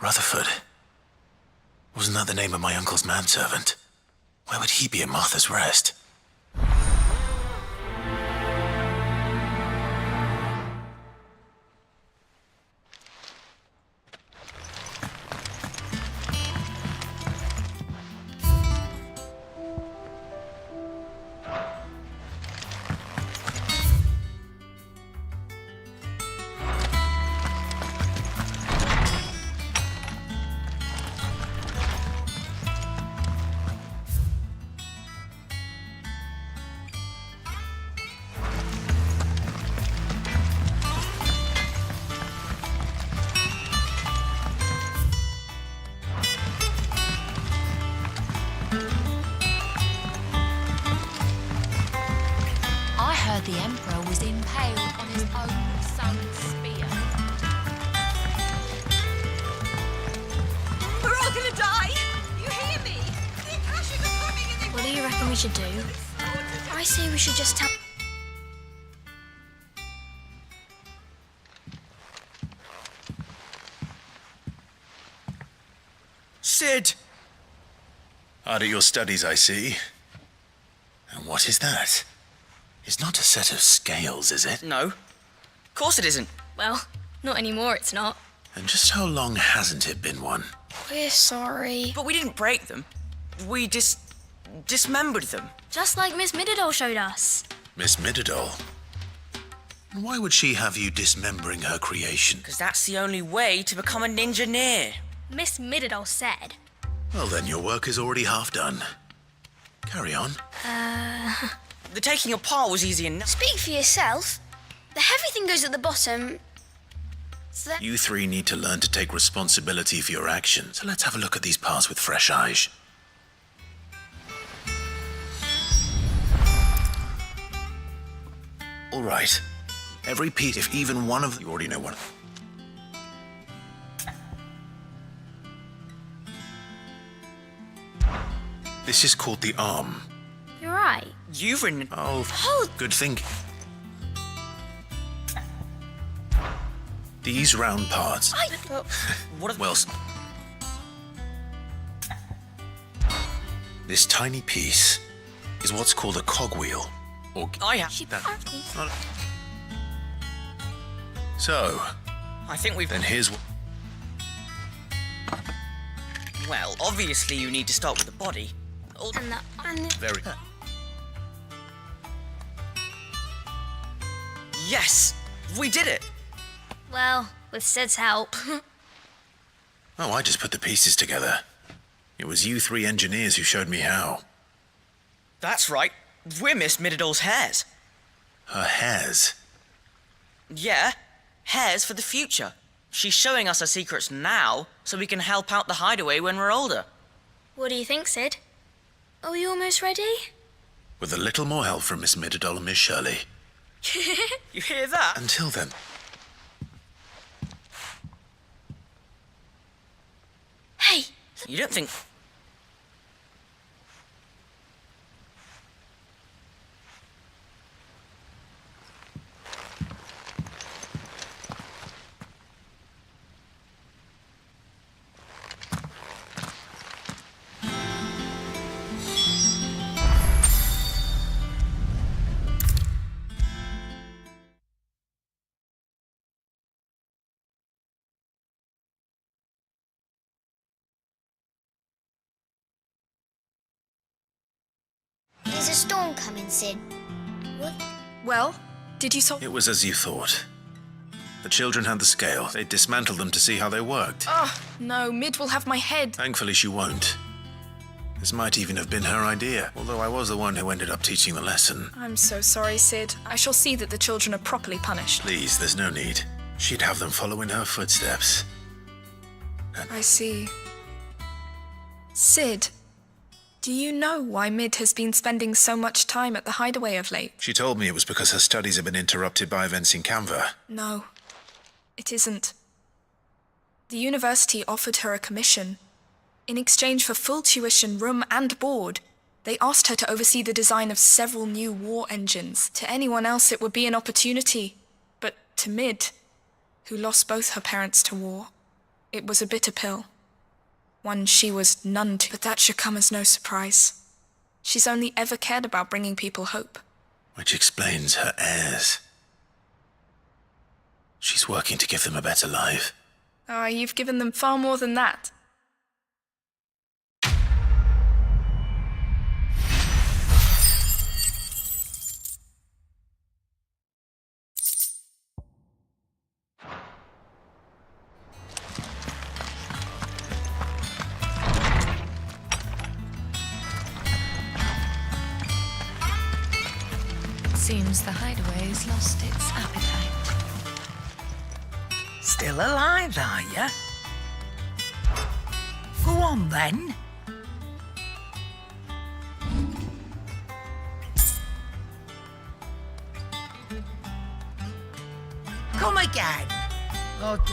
Rutherford. Wasn't that the name of my uncle's manservant? Where would he be at Martha's Rest? I heard the Emperor was impaled on his own son's spear. We're all gonna die! You hear me? The Akashic are coming and they... What do you reckon we should do? I say we should just tell... Sid! Hard at your studies, I see. And what is that? It's not a set of scales, is it? No. Of course it isn't. Well, not anymore, it's not. And just how long hasn't it been one? We're sorry. But we didn't break them. We dismembered them. Just like Miss Mididol showed us. Miss Mididol? And why would she have you dismembering her creation? Because that's the only way to become a ninja-neer. Miss Mididol said. Well, then your work is already half done. Carry on. The taking apart was easy enough. Speak for yourself. The heavy thing goes at the bottom. So that... You three need to learn to take responsibility for your actions. So let's have a look at these parts with fresh eyes. All right. Every piece, if even one of... You already know one. This is called the arm. You're right. You've written... Oh, good thinking. These round parts. What? Well, this tiny piece is what's called a cogwheel. Or I have... So, I think we've... then here's what... Well, obviously you need to start with the body. And Very... Yes! We did it! well, with Sid's help. Oh, I just put the pieces together. It was you three engineers who showed me how. That's right. We're Miss Mididol's hairs. Her hairs? Yeah, hairs for the future. She's showing us her secrets now, so we can help out the hideaway when we're older. What do you think, Sid? Are we almost ready? With a little more help from Miss Mididol and Miss Shirley. You hear that? Until then. Hey! You don't think... There's a storm coming, Sid. What? Well, did you solve... It was as you thought. The children had the scale. They dismantled them to see how they worked. Oh, no, Mid will have my head. Thankfully, she won't. This might even have been her idea, although I was the one who ended up teaching the lesson. I'm so sorry, Sid. I shall see that the children are properly punished. Please, there's no need. She'd have them follow in her footsteps. I see. Sid, do you know why Mid has been spending so much time at the hideaway of late? She told me it was because her studies have been interrupted by events in Canva. No, it isn't. The university offered her a commission. In exchange for full tuition, room and board, they asked her to oversee the design of several new war engines. To anyone else, it would be an opportunity. But to Mid, who lost both her parents to war, it was a bitter pill. One she was none to, but that should come as no surprise. She's only ever cared about bringing people hope. Which explains her heirs. She's working to give them a better life. Ah, you've given them far more than that. Seems the hideaway's lost its appetite. Still alive, are ya? Go on then. Come again. Oh,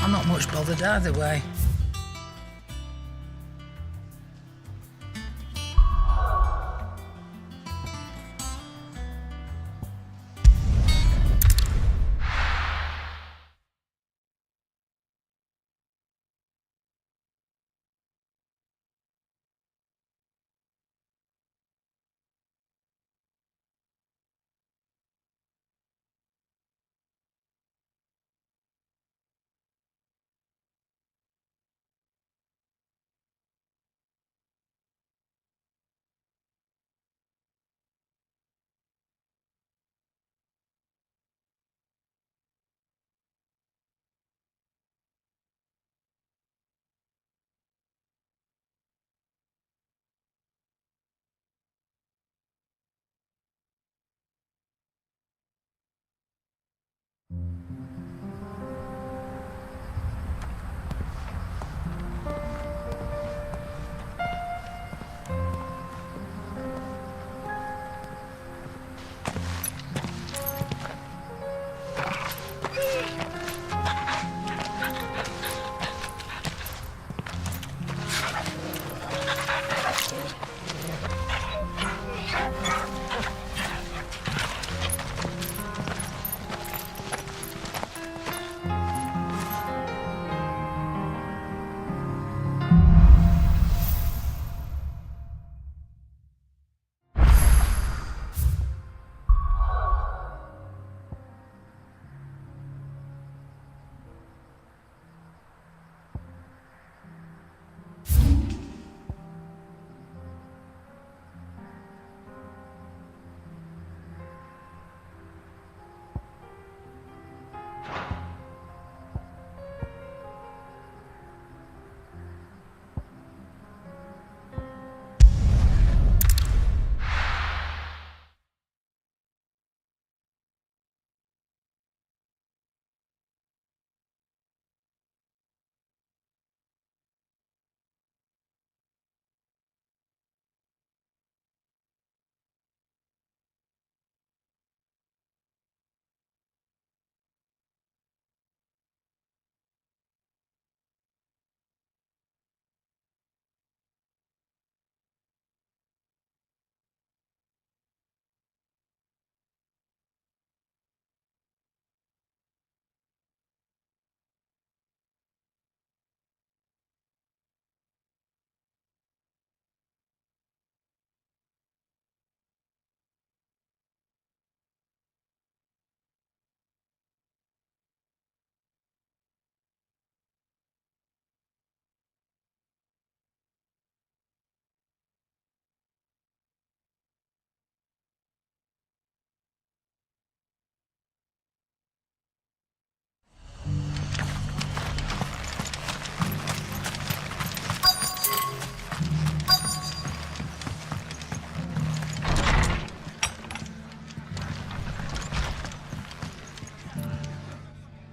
I'm not much bothered either way.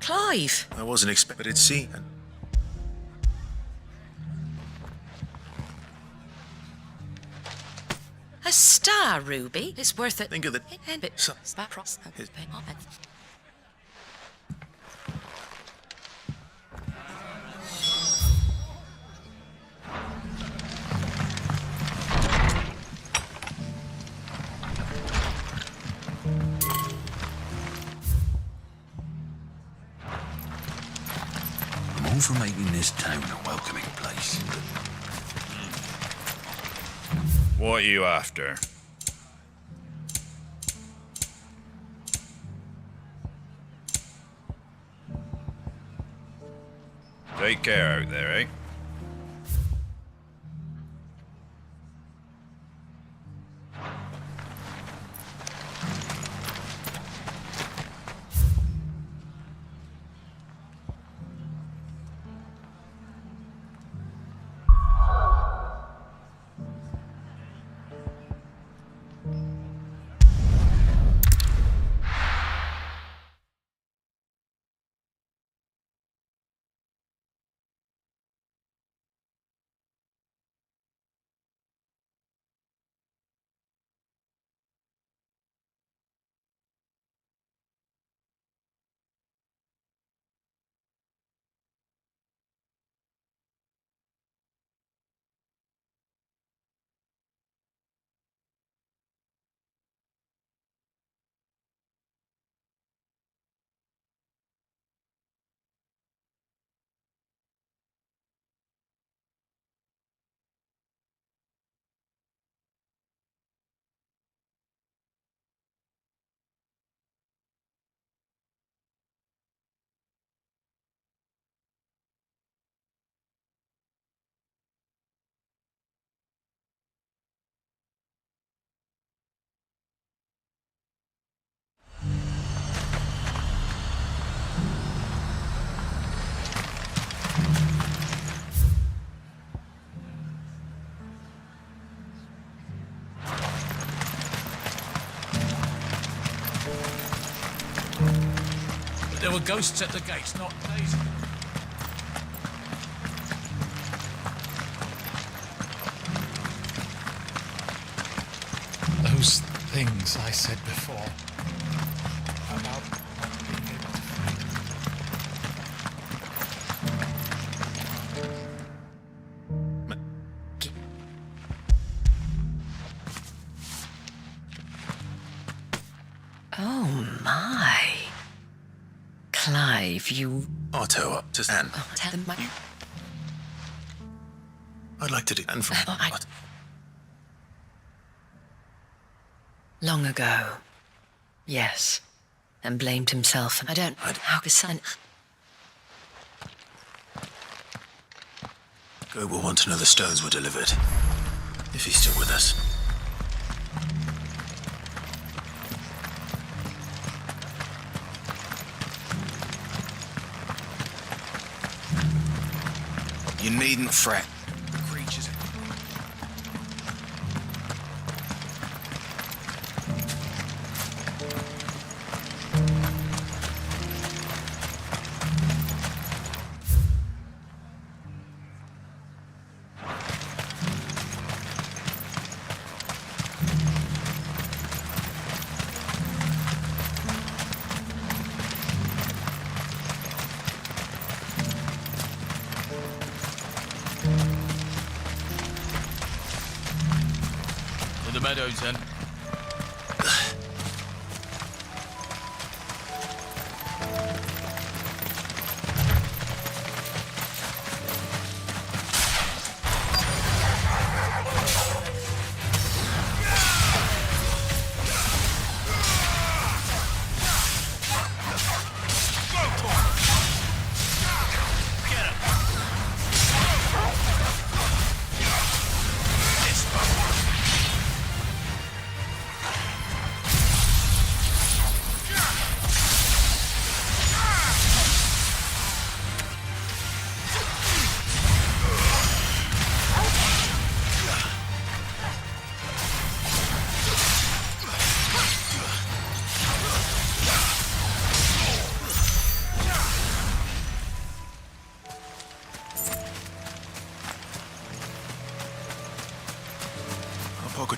Clive. I wasn't expecting to see. A star, Ruby. It's worth it. Think of the... I'm all for making this town a welcoming place. What are you after? Take care out there, eh? There were ghosts at the gates not days ago. Those things I said before about being able to Oh my. Clive, you... Otto, up to Anne. Tell them my... I'd like to do... And from... Long ago. Yes. And blamed himself. And I don't... How could son... Go will want to know the stones were delivered. If he's still with us. You needn't fret. The creatures... to the meadows then.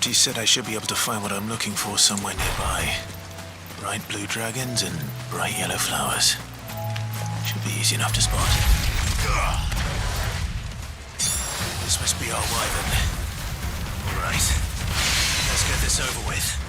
She said I should be able to find what I'm looking for somewhere nearby. Bright blue dragons and bright yellow flowers. Should be easy enough to spot. This must be our wyvern. All right, let's get this over with.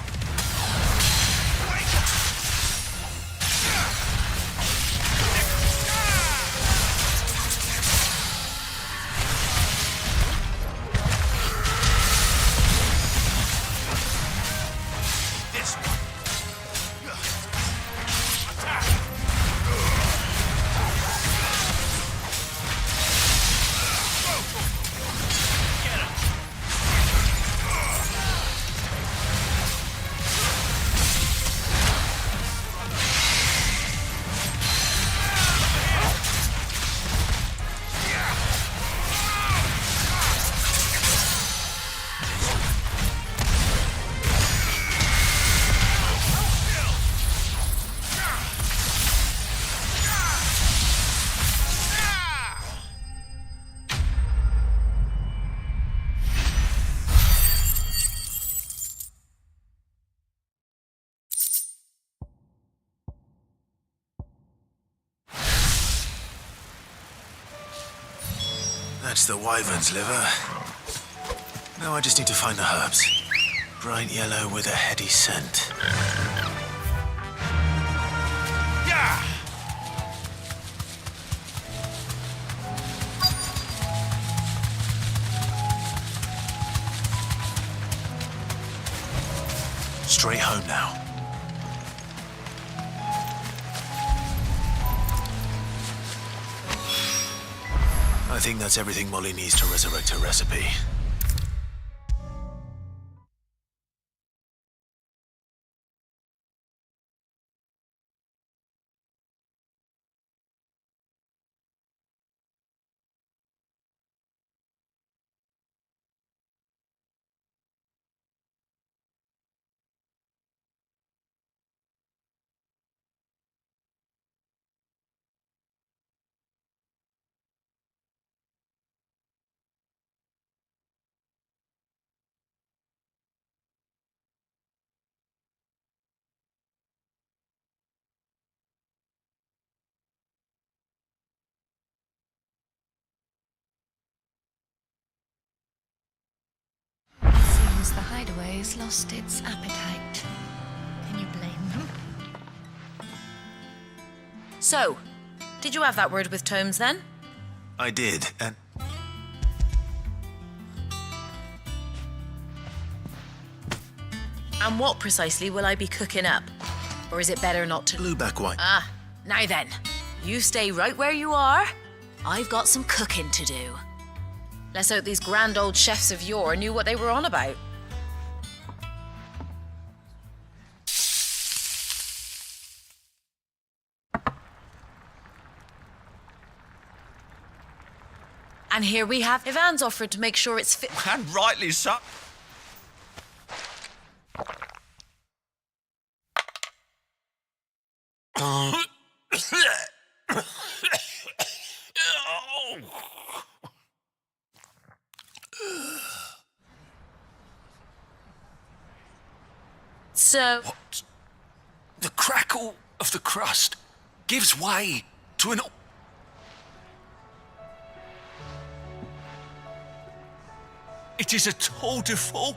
That's the wyvern's liver. Now I just need to find the herbs. Bright yellow with a heady scent. Yeah! Straight home now. I think that's everything Molly needs to resurrect her recipe. Seems the hideaway's lost its appetite. Can you blame them? So, did you have that word with Tomes then? I did, and... And what precisely will I be cooking up? Or is it better not to... Blueback wine. Ah, now then. You stay right where you are. I've got some cooking to do. Let's hope these grand old chefs of yore knew what they were on about. And here we have Ivan's offered to make sure it's fit. And rightly so. So... What? The crackle of the crust gives way to an... It is a tour de force.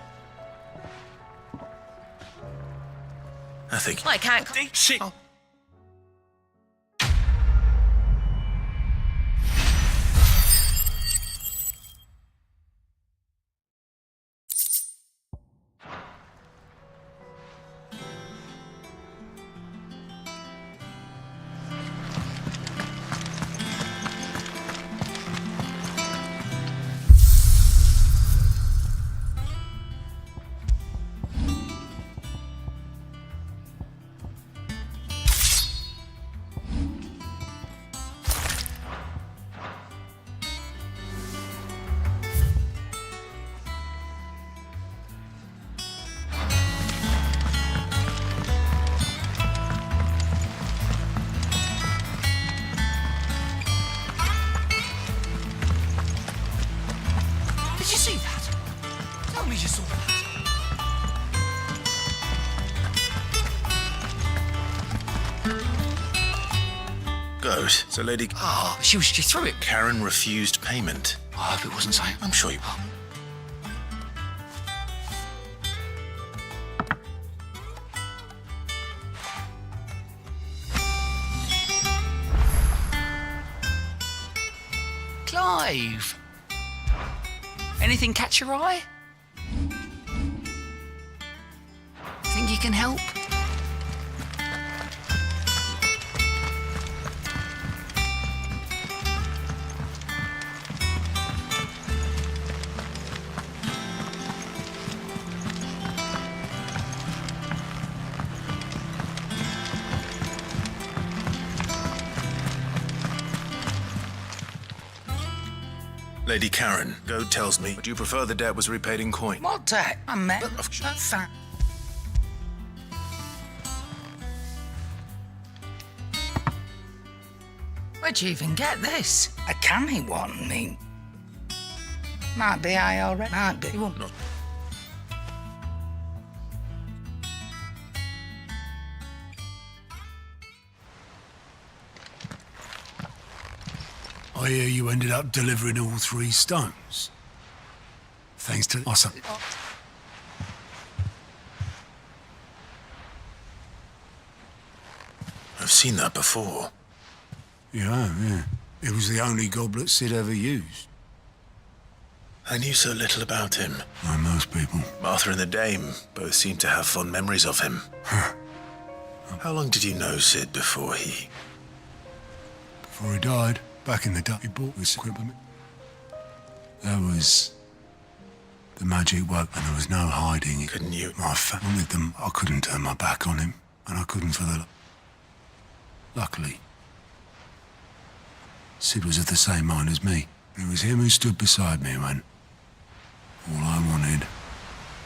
I think... I can't... Shit. Did you see that? Tell me you saw that. Goat. So Lady... Oh, she threw it. Karen refused payment. I hope it wasn't saying. I'm sure you... Clive. Anything catch your eye? Think you can help? Lady Karen, Goat tells me... Would you prefer the debt was repaid in coin? What debt? I met Of- that. Where'd you even get this? A canny one, I mean. Might be I already. Might be. No. I hear you ended up delivering all 3 stones. Thanks to... Awesome. I've seen that before. Yeah. It was the only goblet Sid ever used. I knew so little about him. Like most people. Martha and the Dame both seem to have fond memories of him. How long did you know Sid before he... Before he died, back in the day, he bought this equipment. That was... the magic worked, and there was no hiding. Couldn't you? My family wanted them. I couldn't turn my back on him, and I couldn't for the... Luckily, Sid was of the same mind as me. It was him who stood beside me when all I wanted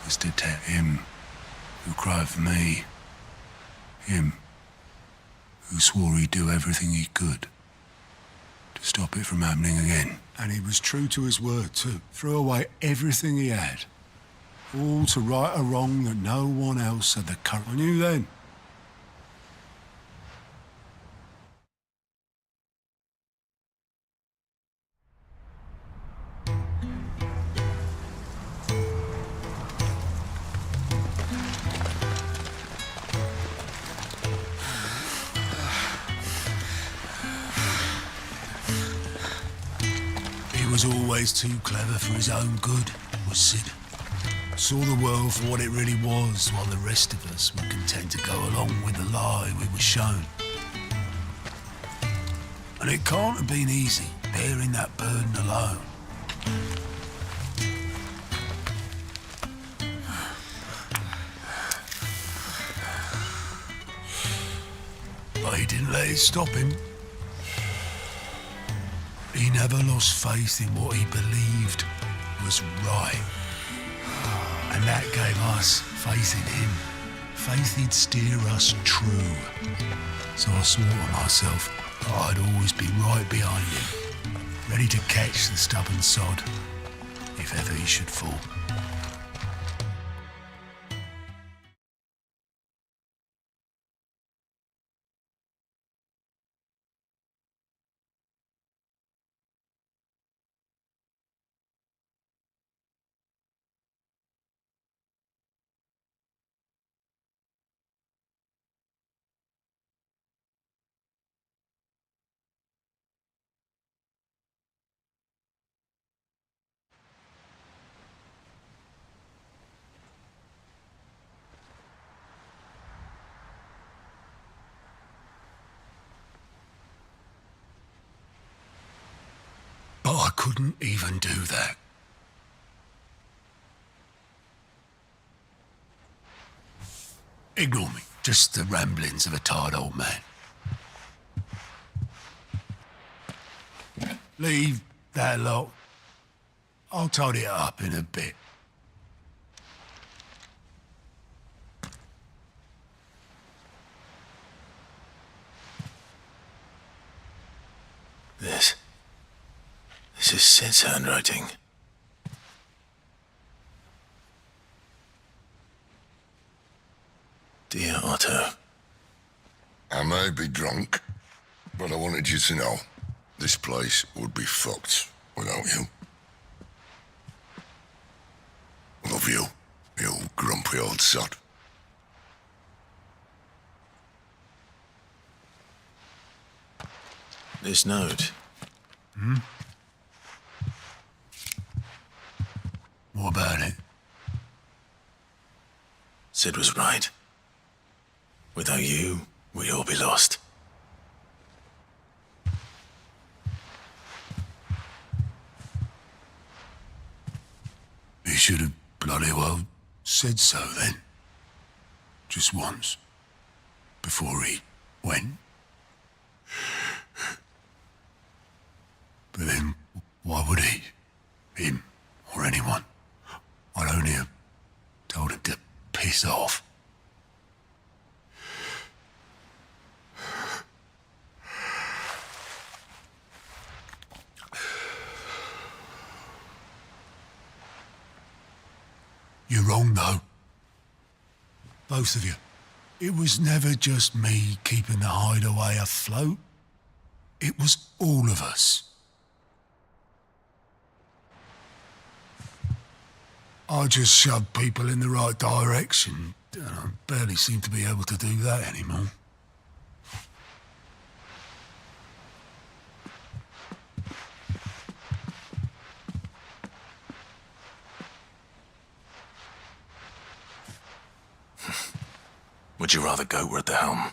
was to tell him who cried for me, him who swore he'd do everything he could to stop it from happening again. And he was true to his word too. Threw away everything he had, all to right a wrong that no one else had the courage. I knew then. He was always too clever for his own good, was Sid. Saw the world for what it really was, while the rest of us were content to go along with the lie we were shown. And it can't have been easy, bearing that burden alone. But he didn't let it stop him. He never lost faith in what he believed was right. And that gave us faith in him. Faith he'd steer us true. So I swore to myself that I'd always be right behind him, ready to catch the stubborn sod if ever he should fall. But I couldn't even do that. Ignore me. Just the ramblings of a tired old man. Leave that lot. I'll tidy it up in a bit. This is Sid's handwriting. Dear Otto. I may be drunk, But I wanted you to know, this place would be fucked without you. Love you, you grumpy old sod. This note. Hmm? What about it? Sid was right. Without you, we'd all be lost. He should have bloody well said so then. Just once. Before he went. But then, why would he? Him, or anyone? I'd only have told him to piss off. You're wrong, though. Both of you. It was never just me keeping the hideaway afloat. It was all of us. I just shoved people in the right direction. I barely seem to be able to do that anymore. Would you rather go at the helm?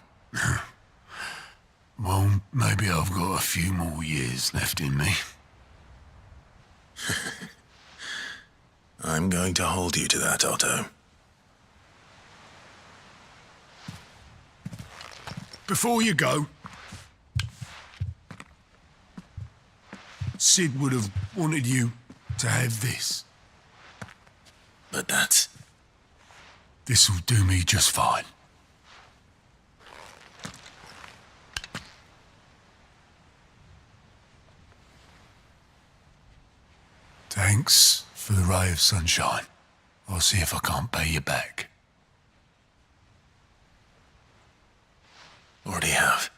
Well, maybe I've got a few more years left in me. I'm going to hold you to that, Otto. Before you go, Sid would have wanted you to have this. But that's... This'll do me just fine. Thanks for the ray of sunshine. I'll see if I can't pay you back. Already have.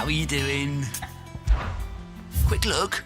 How are you doing? Quick look.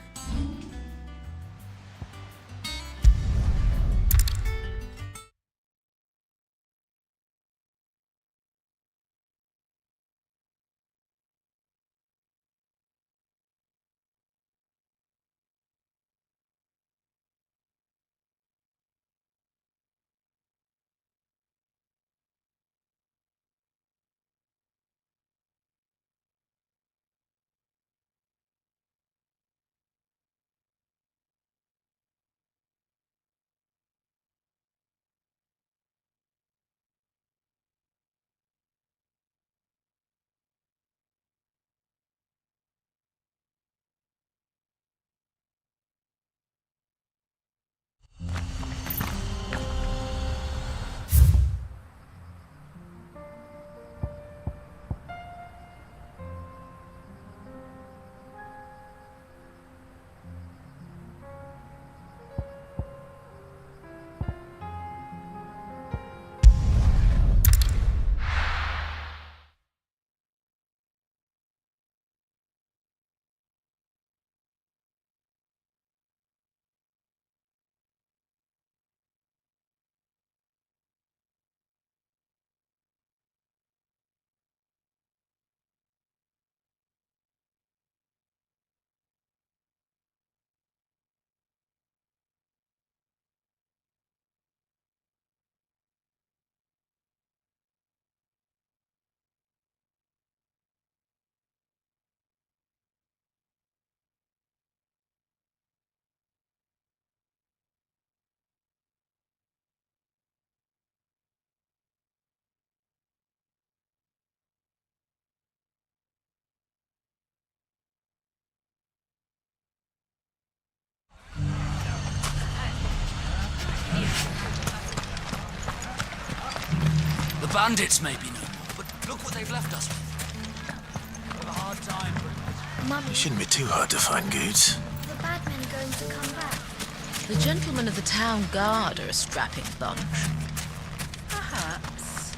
The bandits may be no more, but look what they've left us with. We'll have a hard time. It shouldn't be too hard to find, Goots. The bad men going to come back. The gentlemen of the town guard are a strapping bunch. Perhaps.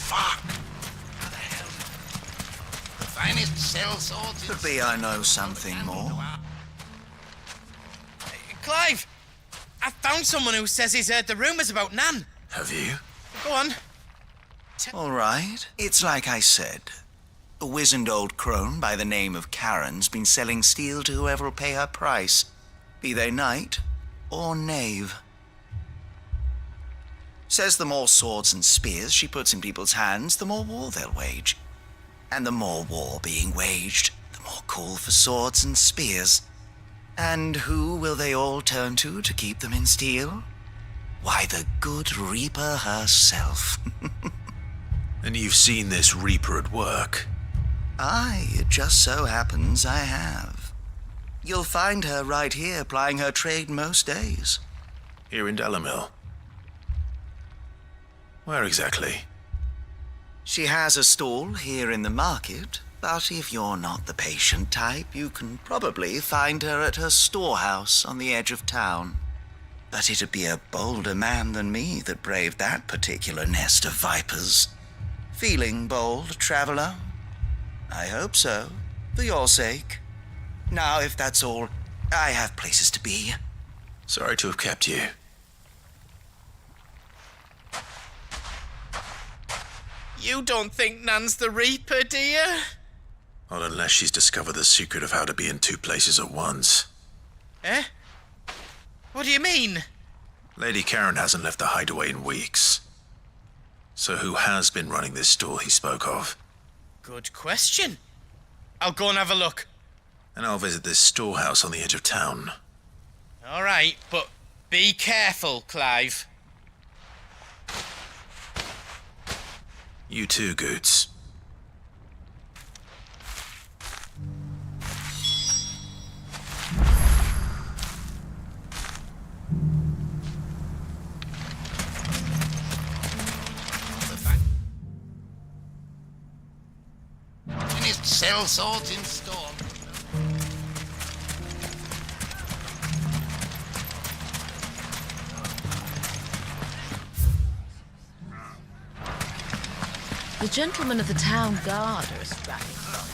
Fuck! How the hell? The finest cell swords. Could be I know something more. Clive! I found someone who says he's heard the rumours about Nan. Have you? Go on. All right. It's like I said. A wizened old crone by the name of Karen's been selling steel to whoever will pay her price, be they knight or knave. Says the more swords and spears she puts in people's hands, the more war they'll wage. And the more war being waged, the more call for swords and spears. And who will they all turn to keep them in steel? Why, the good Reaper herself. And you've seen this Reaper at work? Aye, it just so happens I have. You'll find her right here plying her trade most days. Here in Delamil? Where exactly? She has a stall here in the market, but if you're not the patient type, you can probably find her at her storehouse on the edge of town. But it'd be a bolder man than me that braved that particular nest of vipers. Feeling bold, traveler? I hope so, for your sake. Now, if that's all, I have places to be. Sorry to have kept you. You don't think Nan's the Reaper, do you? Not unless she's discovered the secret of how to be in two places at once. Eh? What do you mean? Lady Karen hasn't left the hideaway in weeks. So who has been running this stall he spoke of? Good question. I'll go and have a look. And I'll visit this storehouse on the edge of town. All right, but be careful, Clive. You too, Goots. Finished cell swords in store. The gentlemen of the town guard are a strapping bunch.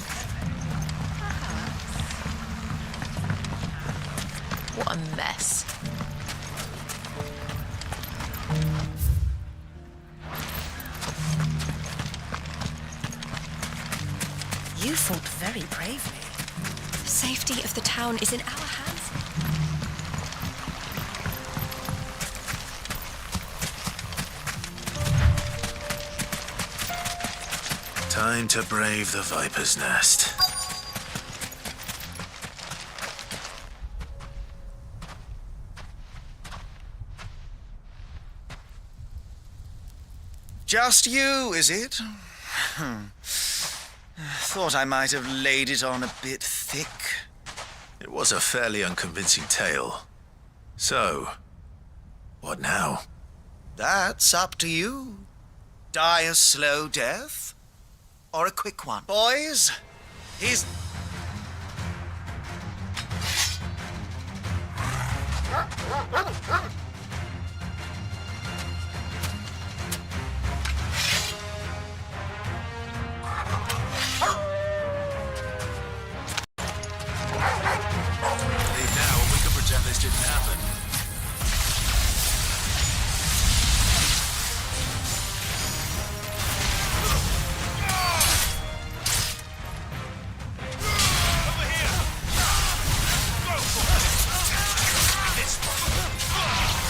What a mess. You fought very bravely. The safety of the town is in our hands. Time to brave the Viper's Nest. Just you, is it? Thought I might have laid it on a bit thick. It was a fairly unconvincing tale. So, what now? That's up to you. Die a slow death, or a quick one. Boys, he's... Leave now and we can pretend this didn't happen. Over here! Go for it! This one!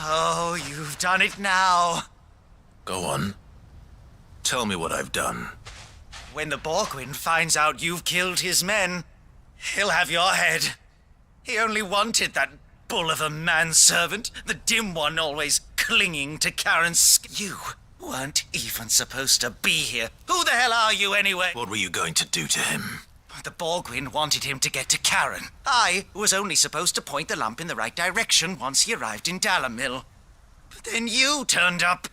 Oh, you've done it now. Go on. Tell me what I've done. When the Borgwyn finds out you've killed his men, he'll have your head. He only wanted that bull of a manservant, the dim one always clinging to Karen's... You weren't even supposed to be here. Who the hell are you anyway? What were you going to do to him? The Borgwyn wanted him to get to Karen. I was only supposed to point the lamp in the right direction once he arrived in Dalamil. But then you turned up.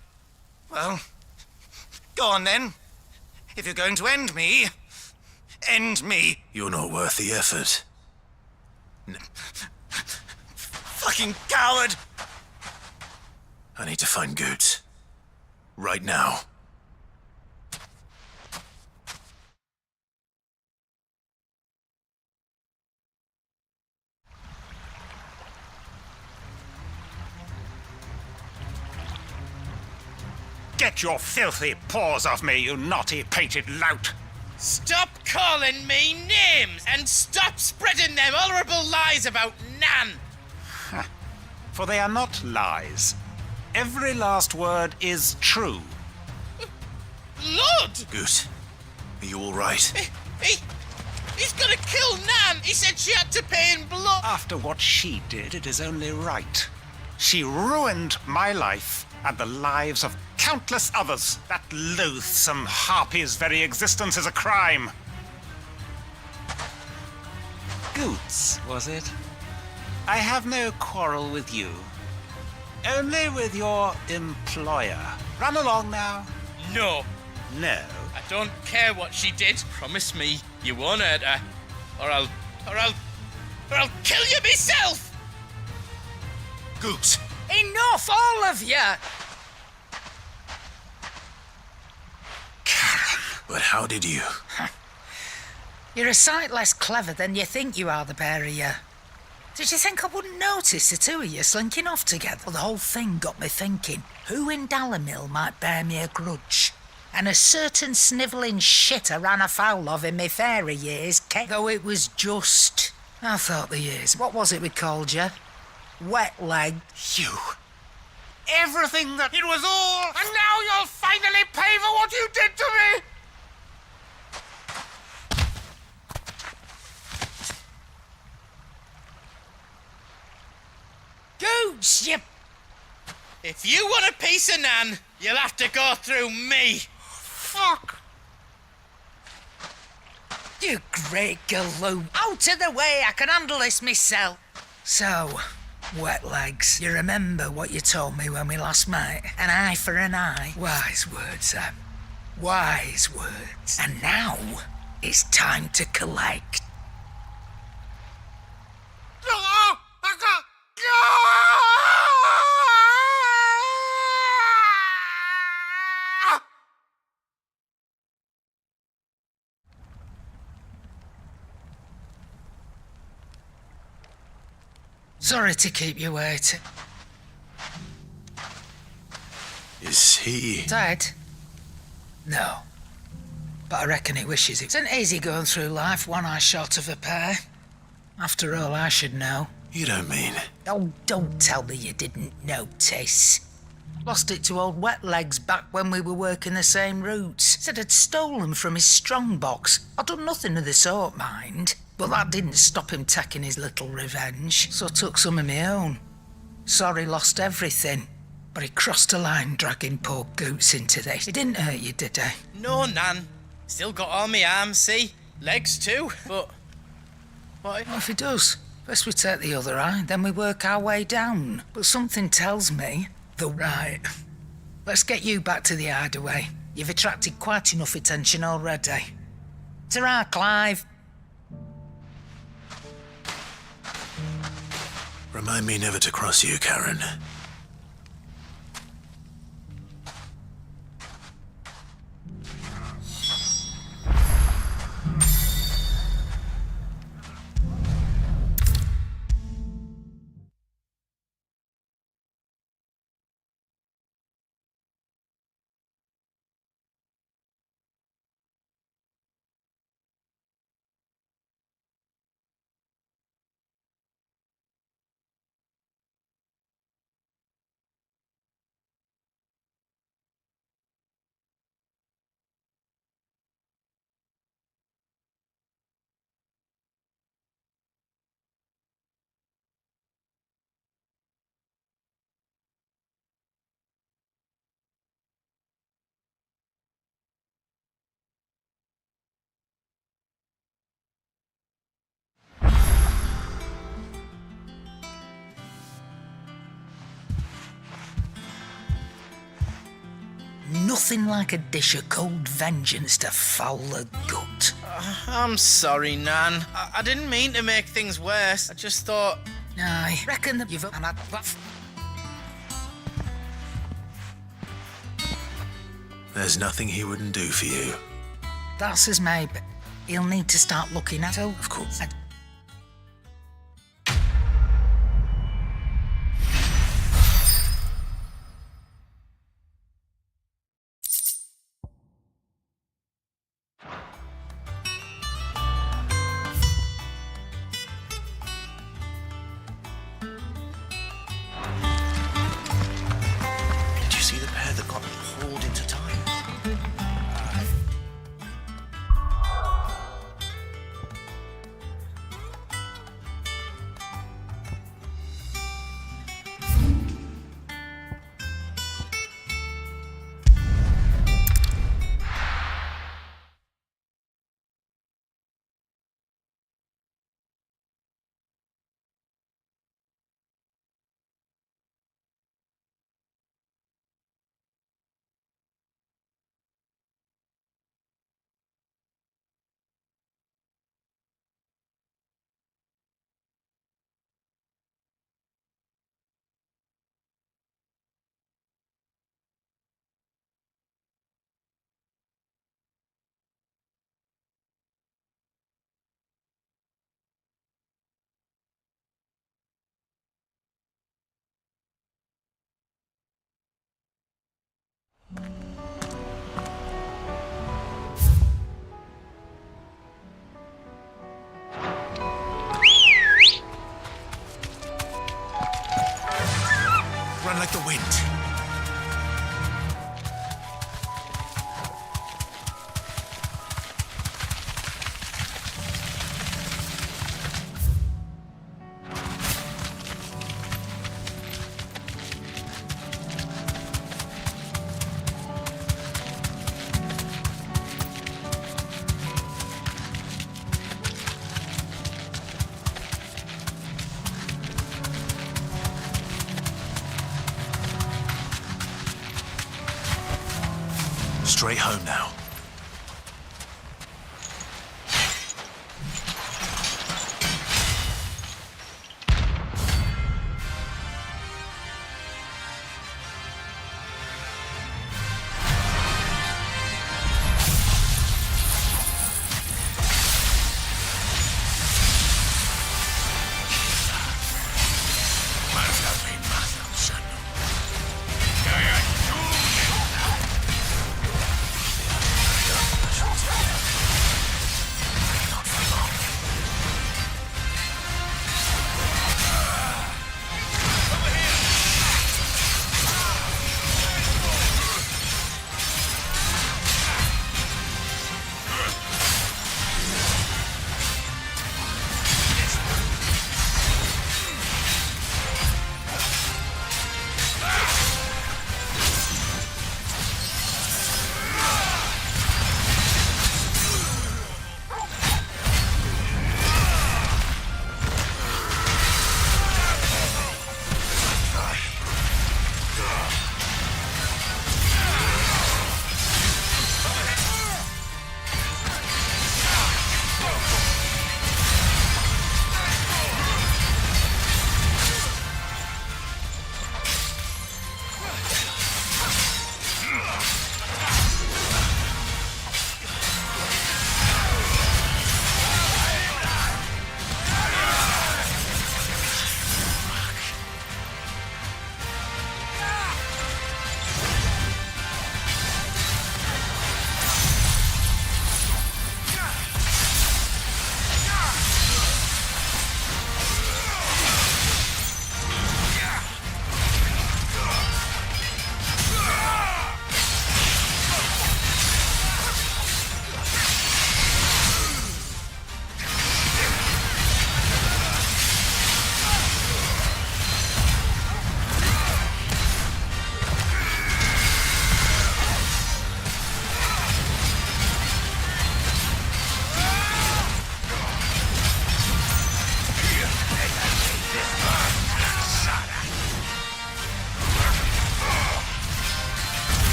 Well, go on then. If you're going to end me, end me. You're not worth the effort. Fucking coward! I need to find Goots. Right now. Get your filthy paws off me, you naughty-pated lout! Stop calling me names and stop spreading them horrible lies about Nan! For they are not lies. Every last word is true. Lord! Goot, are you all right? He's gonna kill Nan! He said she had to pay in blood! After what she did, it is only right. She ruined my life and the lives of countless others. That loathsome harpy's very existence is a crime. Goots, was it? I have no quarrel with you. Only with your employer. Run along now. No. No. I don't care what she did. Promise me you won't hurt her. Or I'll kill you myself! Goots! Enough, all of you! But how did you? You're a sight less clever than you think you are, the pair of you. Did you think I wouldn't notice the two of you slinking off together? Well, the whole thing got me thinking, who in Dalamil might bear me a grudge? And a certain snivelling shit I ran afoul of in my fairy years, though it was just... I thought the years. What was it we called you? Wet leg. You. Everything that... It was all... And now you'll finally pay for what you did to me! Goots, you... If you want a piece of Nan, you'll have to go through me. Fuck. You great galoot. Out of the way, I can handle this myself. So, wet legs, you remember what you told me when we last met? An eye for an eye. Wise words, Sam. Wise words. And now, it's time to collect. Sorry to keep you waiting. Is he... Dead? No. But I reckon he wishes it. It's an easy going through life, one eye short of a pair. After all, I should know. You don't mean... Oh, don't tell me you didn't notice. Lost it to old Wet Legs back when we were working the same routes. Said I'd stolen from his strongbox. I'd done nothing of the sort, mind. But that didn't stop him taking his little revenge, so I took some of my own. Sorry, lost everything. But he crossed a line dragging poor Goots into this. He didn't hurt you, did he? No, Nan. Still got all my arms, see? Legs too, but... What if he does? First we take the other eye, then we work our way down. But something tells me the right. Let's get you back to the hideaway. You've attracted quite enough attention already. Ta-ra, Clive. Remind me never to cross you, Karen. Nothing like a dish of cold vengeance to foul the gut. I'm sorry, Nan. I didn't mean to make things worse. I just thought... I reckon that you've... There's nothing he wouldn't do for you. That's his maybe. He'll need to start looking at her. Of course. Did you see the pair that got hauled into time? Run like the wind. Straight home now.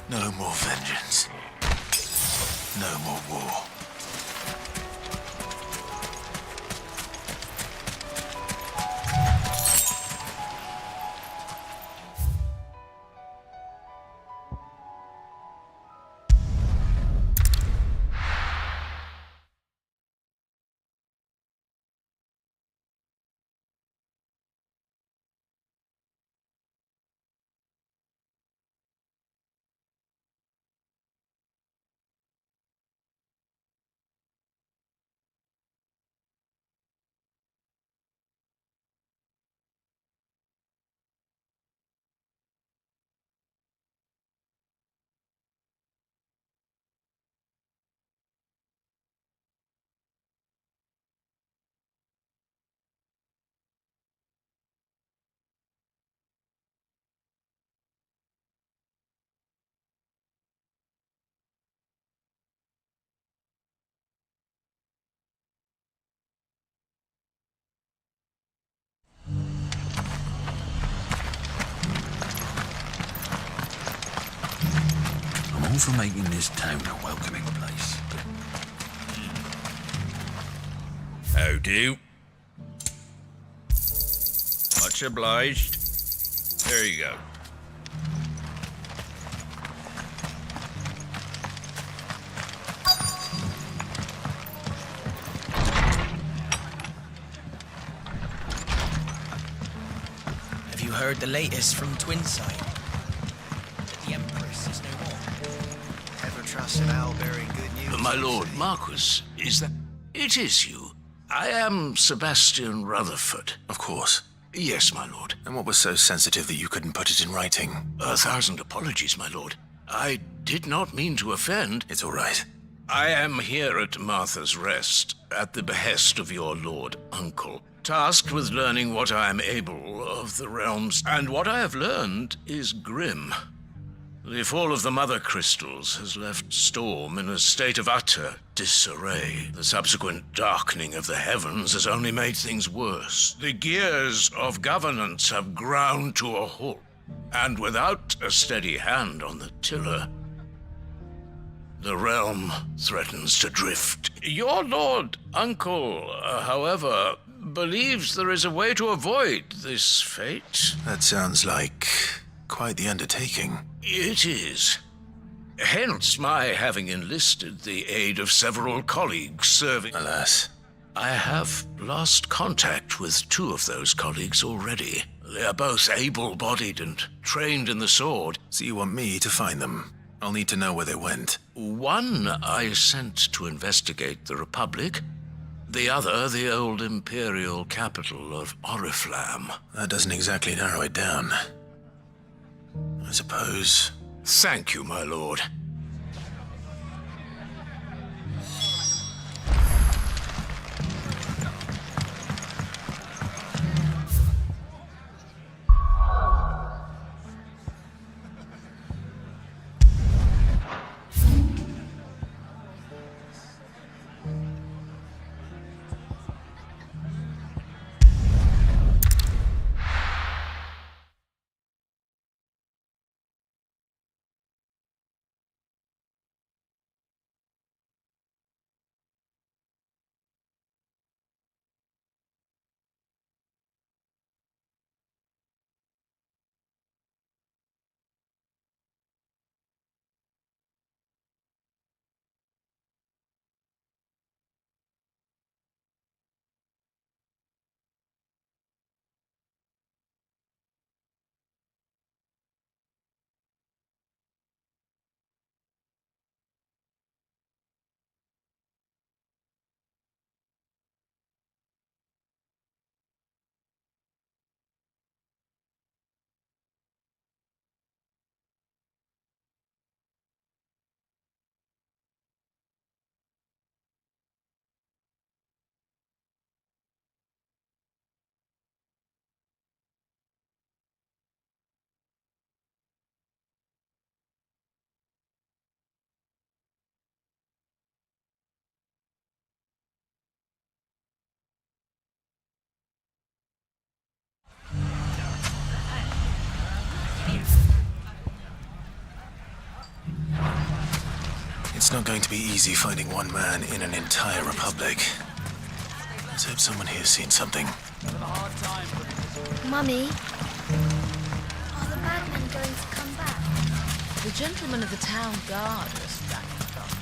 No more vengeance. No more war. I'm all for making this town a welcoming place. How do? Much obliged. There you go. Have you heard the latest from Twinside? The Empress is no more. Ever trust an owl bearing good news? My lord, Marquis, is that... It is you. I am Sebastian Rutherford. Of course. Yes, my lord. And what was so sensitive that you couldn't put it in writing? 1,000 apologies, my lord. I did not mean to offend. It's all right. I am here at Martha's Rest, at the behest of your lord uncle, tasked with learning what I am able of the realms, and what I have learned is grim. The fall of the Mother Crystals has left Storm in a state of utter disarray. The subsequent darkening of the heavens has only made things worse. The gears of governance have ground to a halt, and without a steady hand on the tiller, the realm threatens to drift. Your lord uncle, however, believes there is a way to avoid this fate. That sounds like quite the undertaking. It is. Hence my having enlisted the aid of several colleagues serving... Alas. I have lost contact with 2 of those colleagues already. They are both able-bodied and trained in the sword. So you want me to find them? I'll need to know where they went. One I sent to investigate the Republic. The other, the old imperial capital of Oriflamme. That doesn't exactly narrow it down. I suppose. Thank you, my lord. It's not going to be easy finding one man in an entire republic. Let's hope someone here's seen something. Mummy, are the bad men going to come back? The gentlemen of the town guard are stacking guns.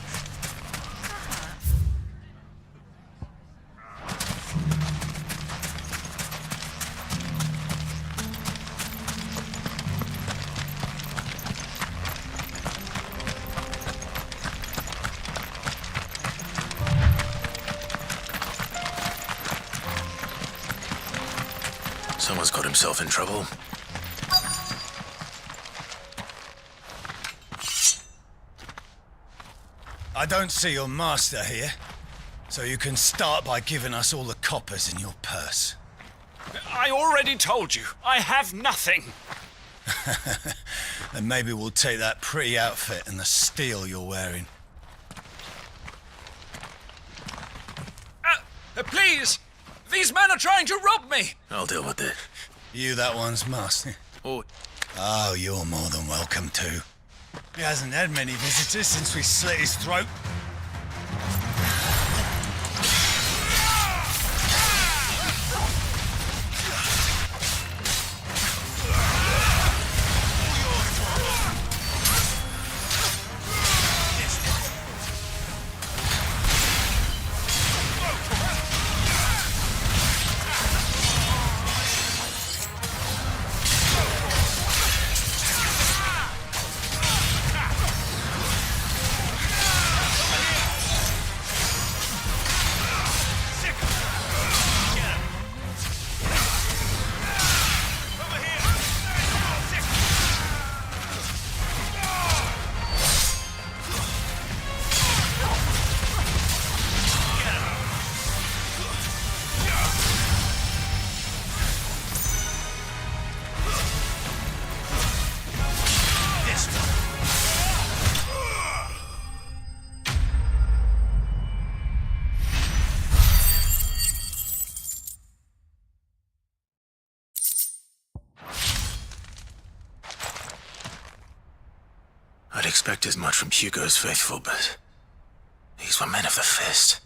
Someone's got himself in trouble. I don't see your master here, so you can start by giving us all the coppers in your purse. I already told you, I have nothing. And maybe we'll take that pretty outfit and the steel you're wearing. Please! These men are trying to rob me! I'll deal with it. You that one's master? Oh, you're more than welcome to. He hasn't had many visitors since we slit his throat. I'd expect as much from Hugo's faithful, but these were men of the fist.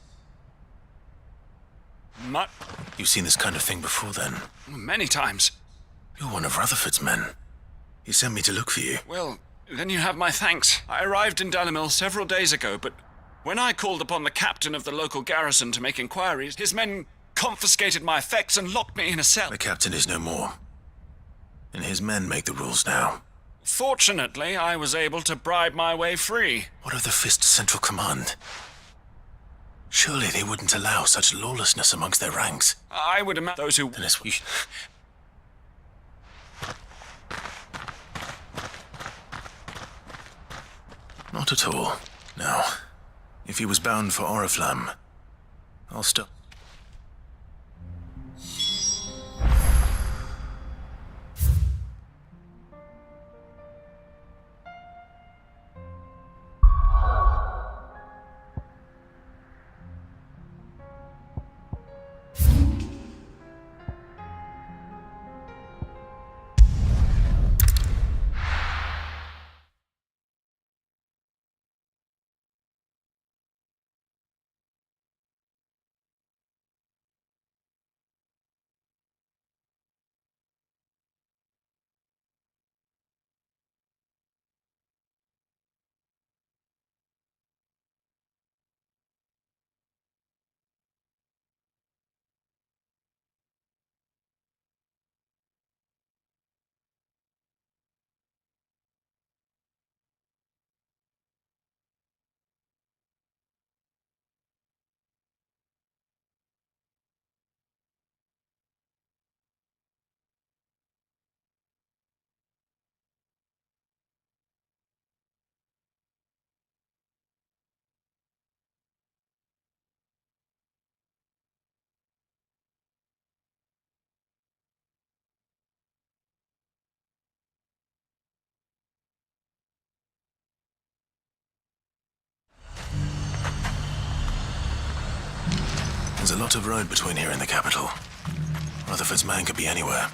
You've seen this kind of thing before, then? Many times. You're one of Rutherford's men. He sent me to look for you. Well, then you have my thanks. I arrived in Dalimil several days ago, but when I called upon the captain of the local garrison to make inquiries, his men confiscated my effects and locked me in a cell. The captain is no more, and his men make the rules now. Fortunately, I was able to bribe my way free. What of the Fist's Central Command? Surely they wouldn't allow such lawlessness amongst their ranks. I would imagine those who... Then it's... Not at all. Now, if he was bound for Oriflamme, I'll stop. There's a lot of road between here and the capital. Rutherford's man could be anywhere.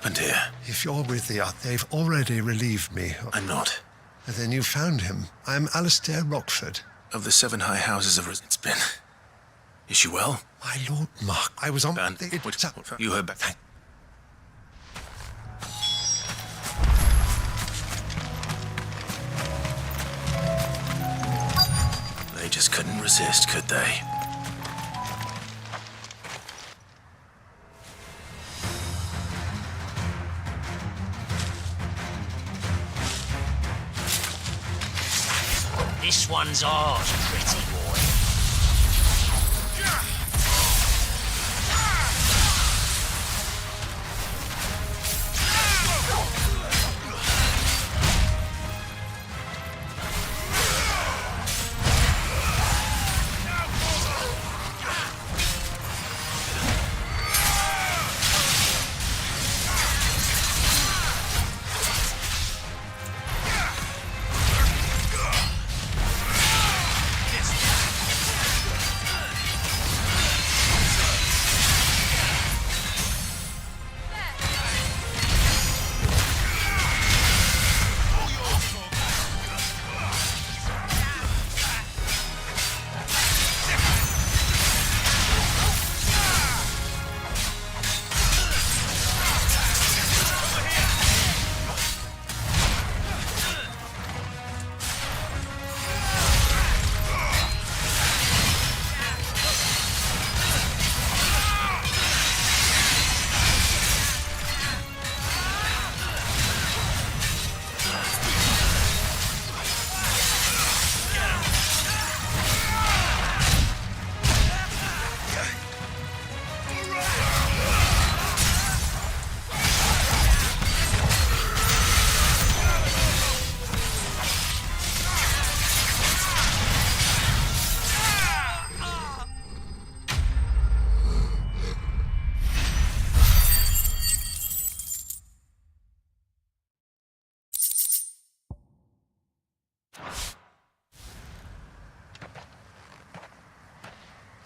happened here? If you're with the others, they've already relieved me. I'm not. And then you found him. I am Alistair Rockford. Of the 7 high houses of it's been. Is she well? My Lord Mark, I was on... You heard back. They just couldn't resist, could they? This one's ours, pretty boy.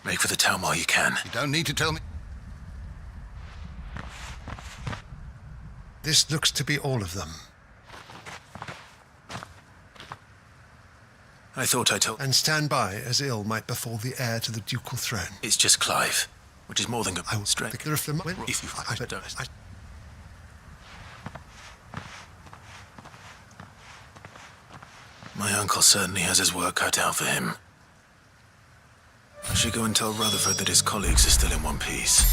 Make for the town while you can. You don't need to tell me. This looks to be all of them. I thought I told... And stand by, as ill might befall the heir to the ducal throne. It's just Clive, which is more than... I will strike the of them. If you... My uncle certainly has his work cut out for him. I should go and tell Rutherford that his colleagues are still in one piece.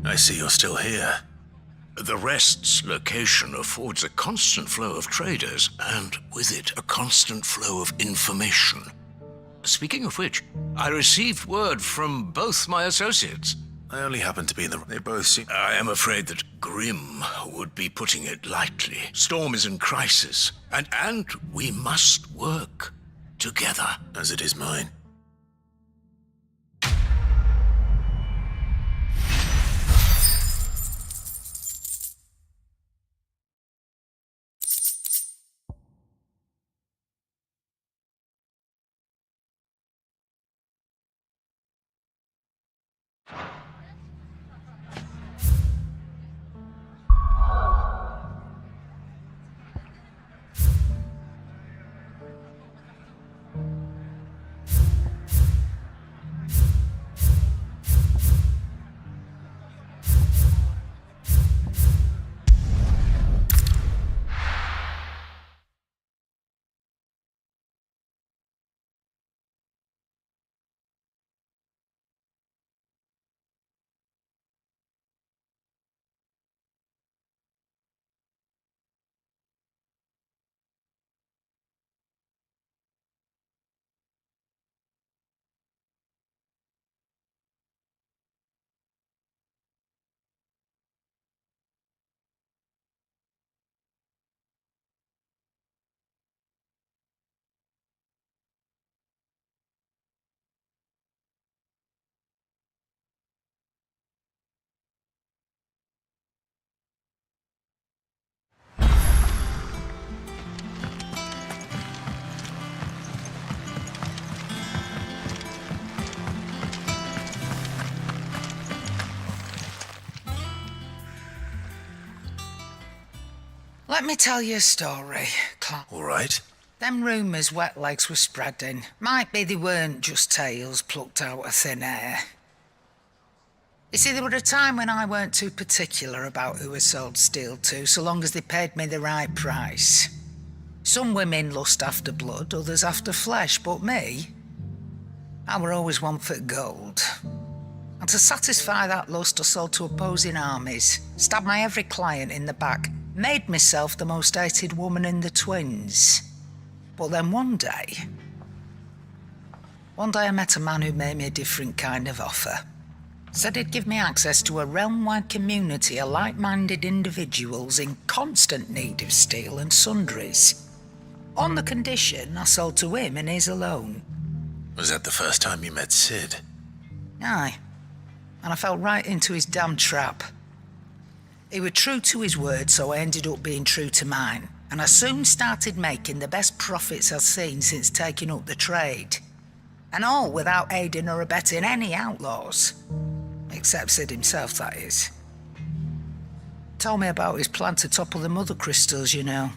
I see you're still here. The Rest's location affords a constant flow of traders, and with it, a constant flow of information. Speaking of which, I received word from both my associates. I only happen to be in the... They both seem... I am afraid that Grimm would be putting it lightly. Storm is in crisis, and we must work together. As it is mine. Let me tell you a story, Clive. All right. Them rumours wet legs were spreading. Might be they weren't just tales plucked out of thin air. You see, there were a time when I weren't too particular about who I sold steel to, so long as they paid me the right price. Some women lust after blood, others after flesh, but me, I were always one for gold. And to satisfy that lust, I sold to opposing armies, stabbed my every client in the back, made myself the most hated woman in the twins. But then one day I met a man who made me a different kind of offer. Said he'd give me access to a realm-wide community of like-minded individuals in constant need of steel and sundries. On the condition I sold to him and his alone. Was that the first time you met Sid? Aye. And I fell right into his damn trap. He was true to his word, so I ended up being true to mine. And I soon started making the best profits I've seen since taking up the trade. And all without aiding or abetting any outlaws. Except Sid himself, that is. Told me about his plan to topple the mother crystals, you know.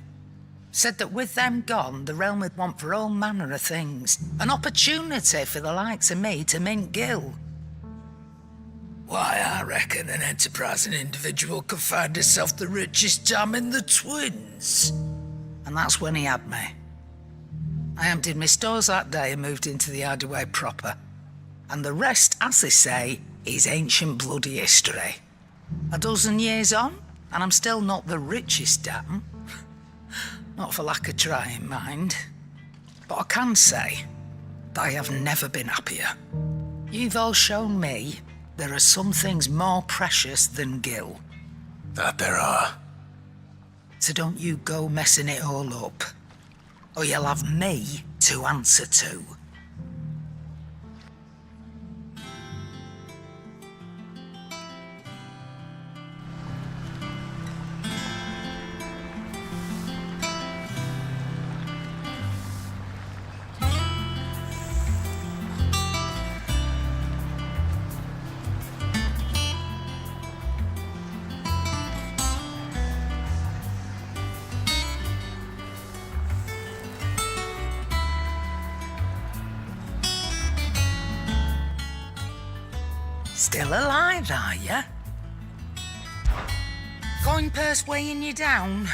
Said that with them gone, the realm would want for all manner of things. An opportunity for the likes of me to mint gil. Why, I reckon an enterprising individual could find himself the richest dam in the twins. And that's when he had me. I emptied my stores that day and moved into the hideaway proper. And the rest, as they say, is ancient bloody history. A dozen years on, and I'm still not the richest dam. Not for lack of trying, mind. But I can say that I have never been happier. You've all shown me there are some things more precious than gil. That there are. So don't you go messing it all up, or you'll have me to answer to. Still alive, are ya? Coin purse weighing you down?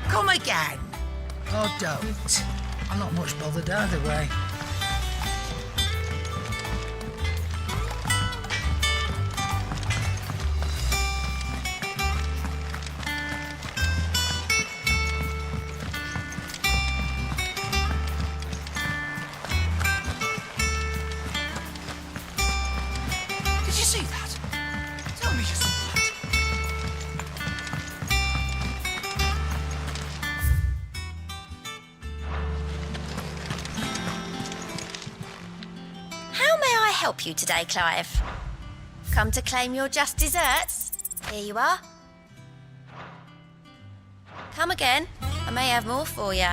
Come again. Or don't. I'm not much bothered either way. Did you see that? Tell me you saw that. How may I help you today, Clive? Come to claim your just desserts? Here you are. Come again. I may have more for you.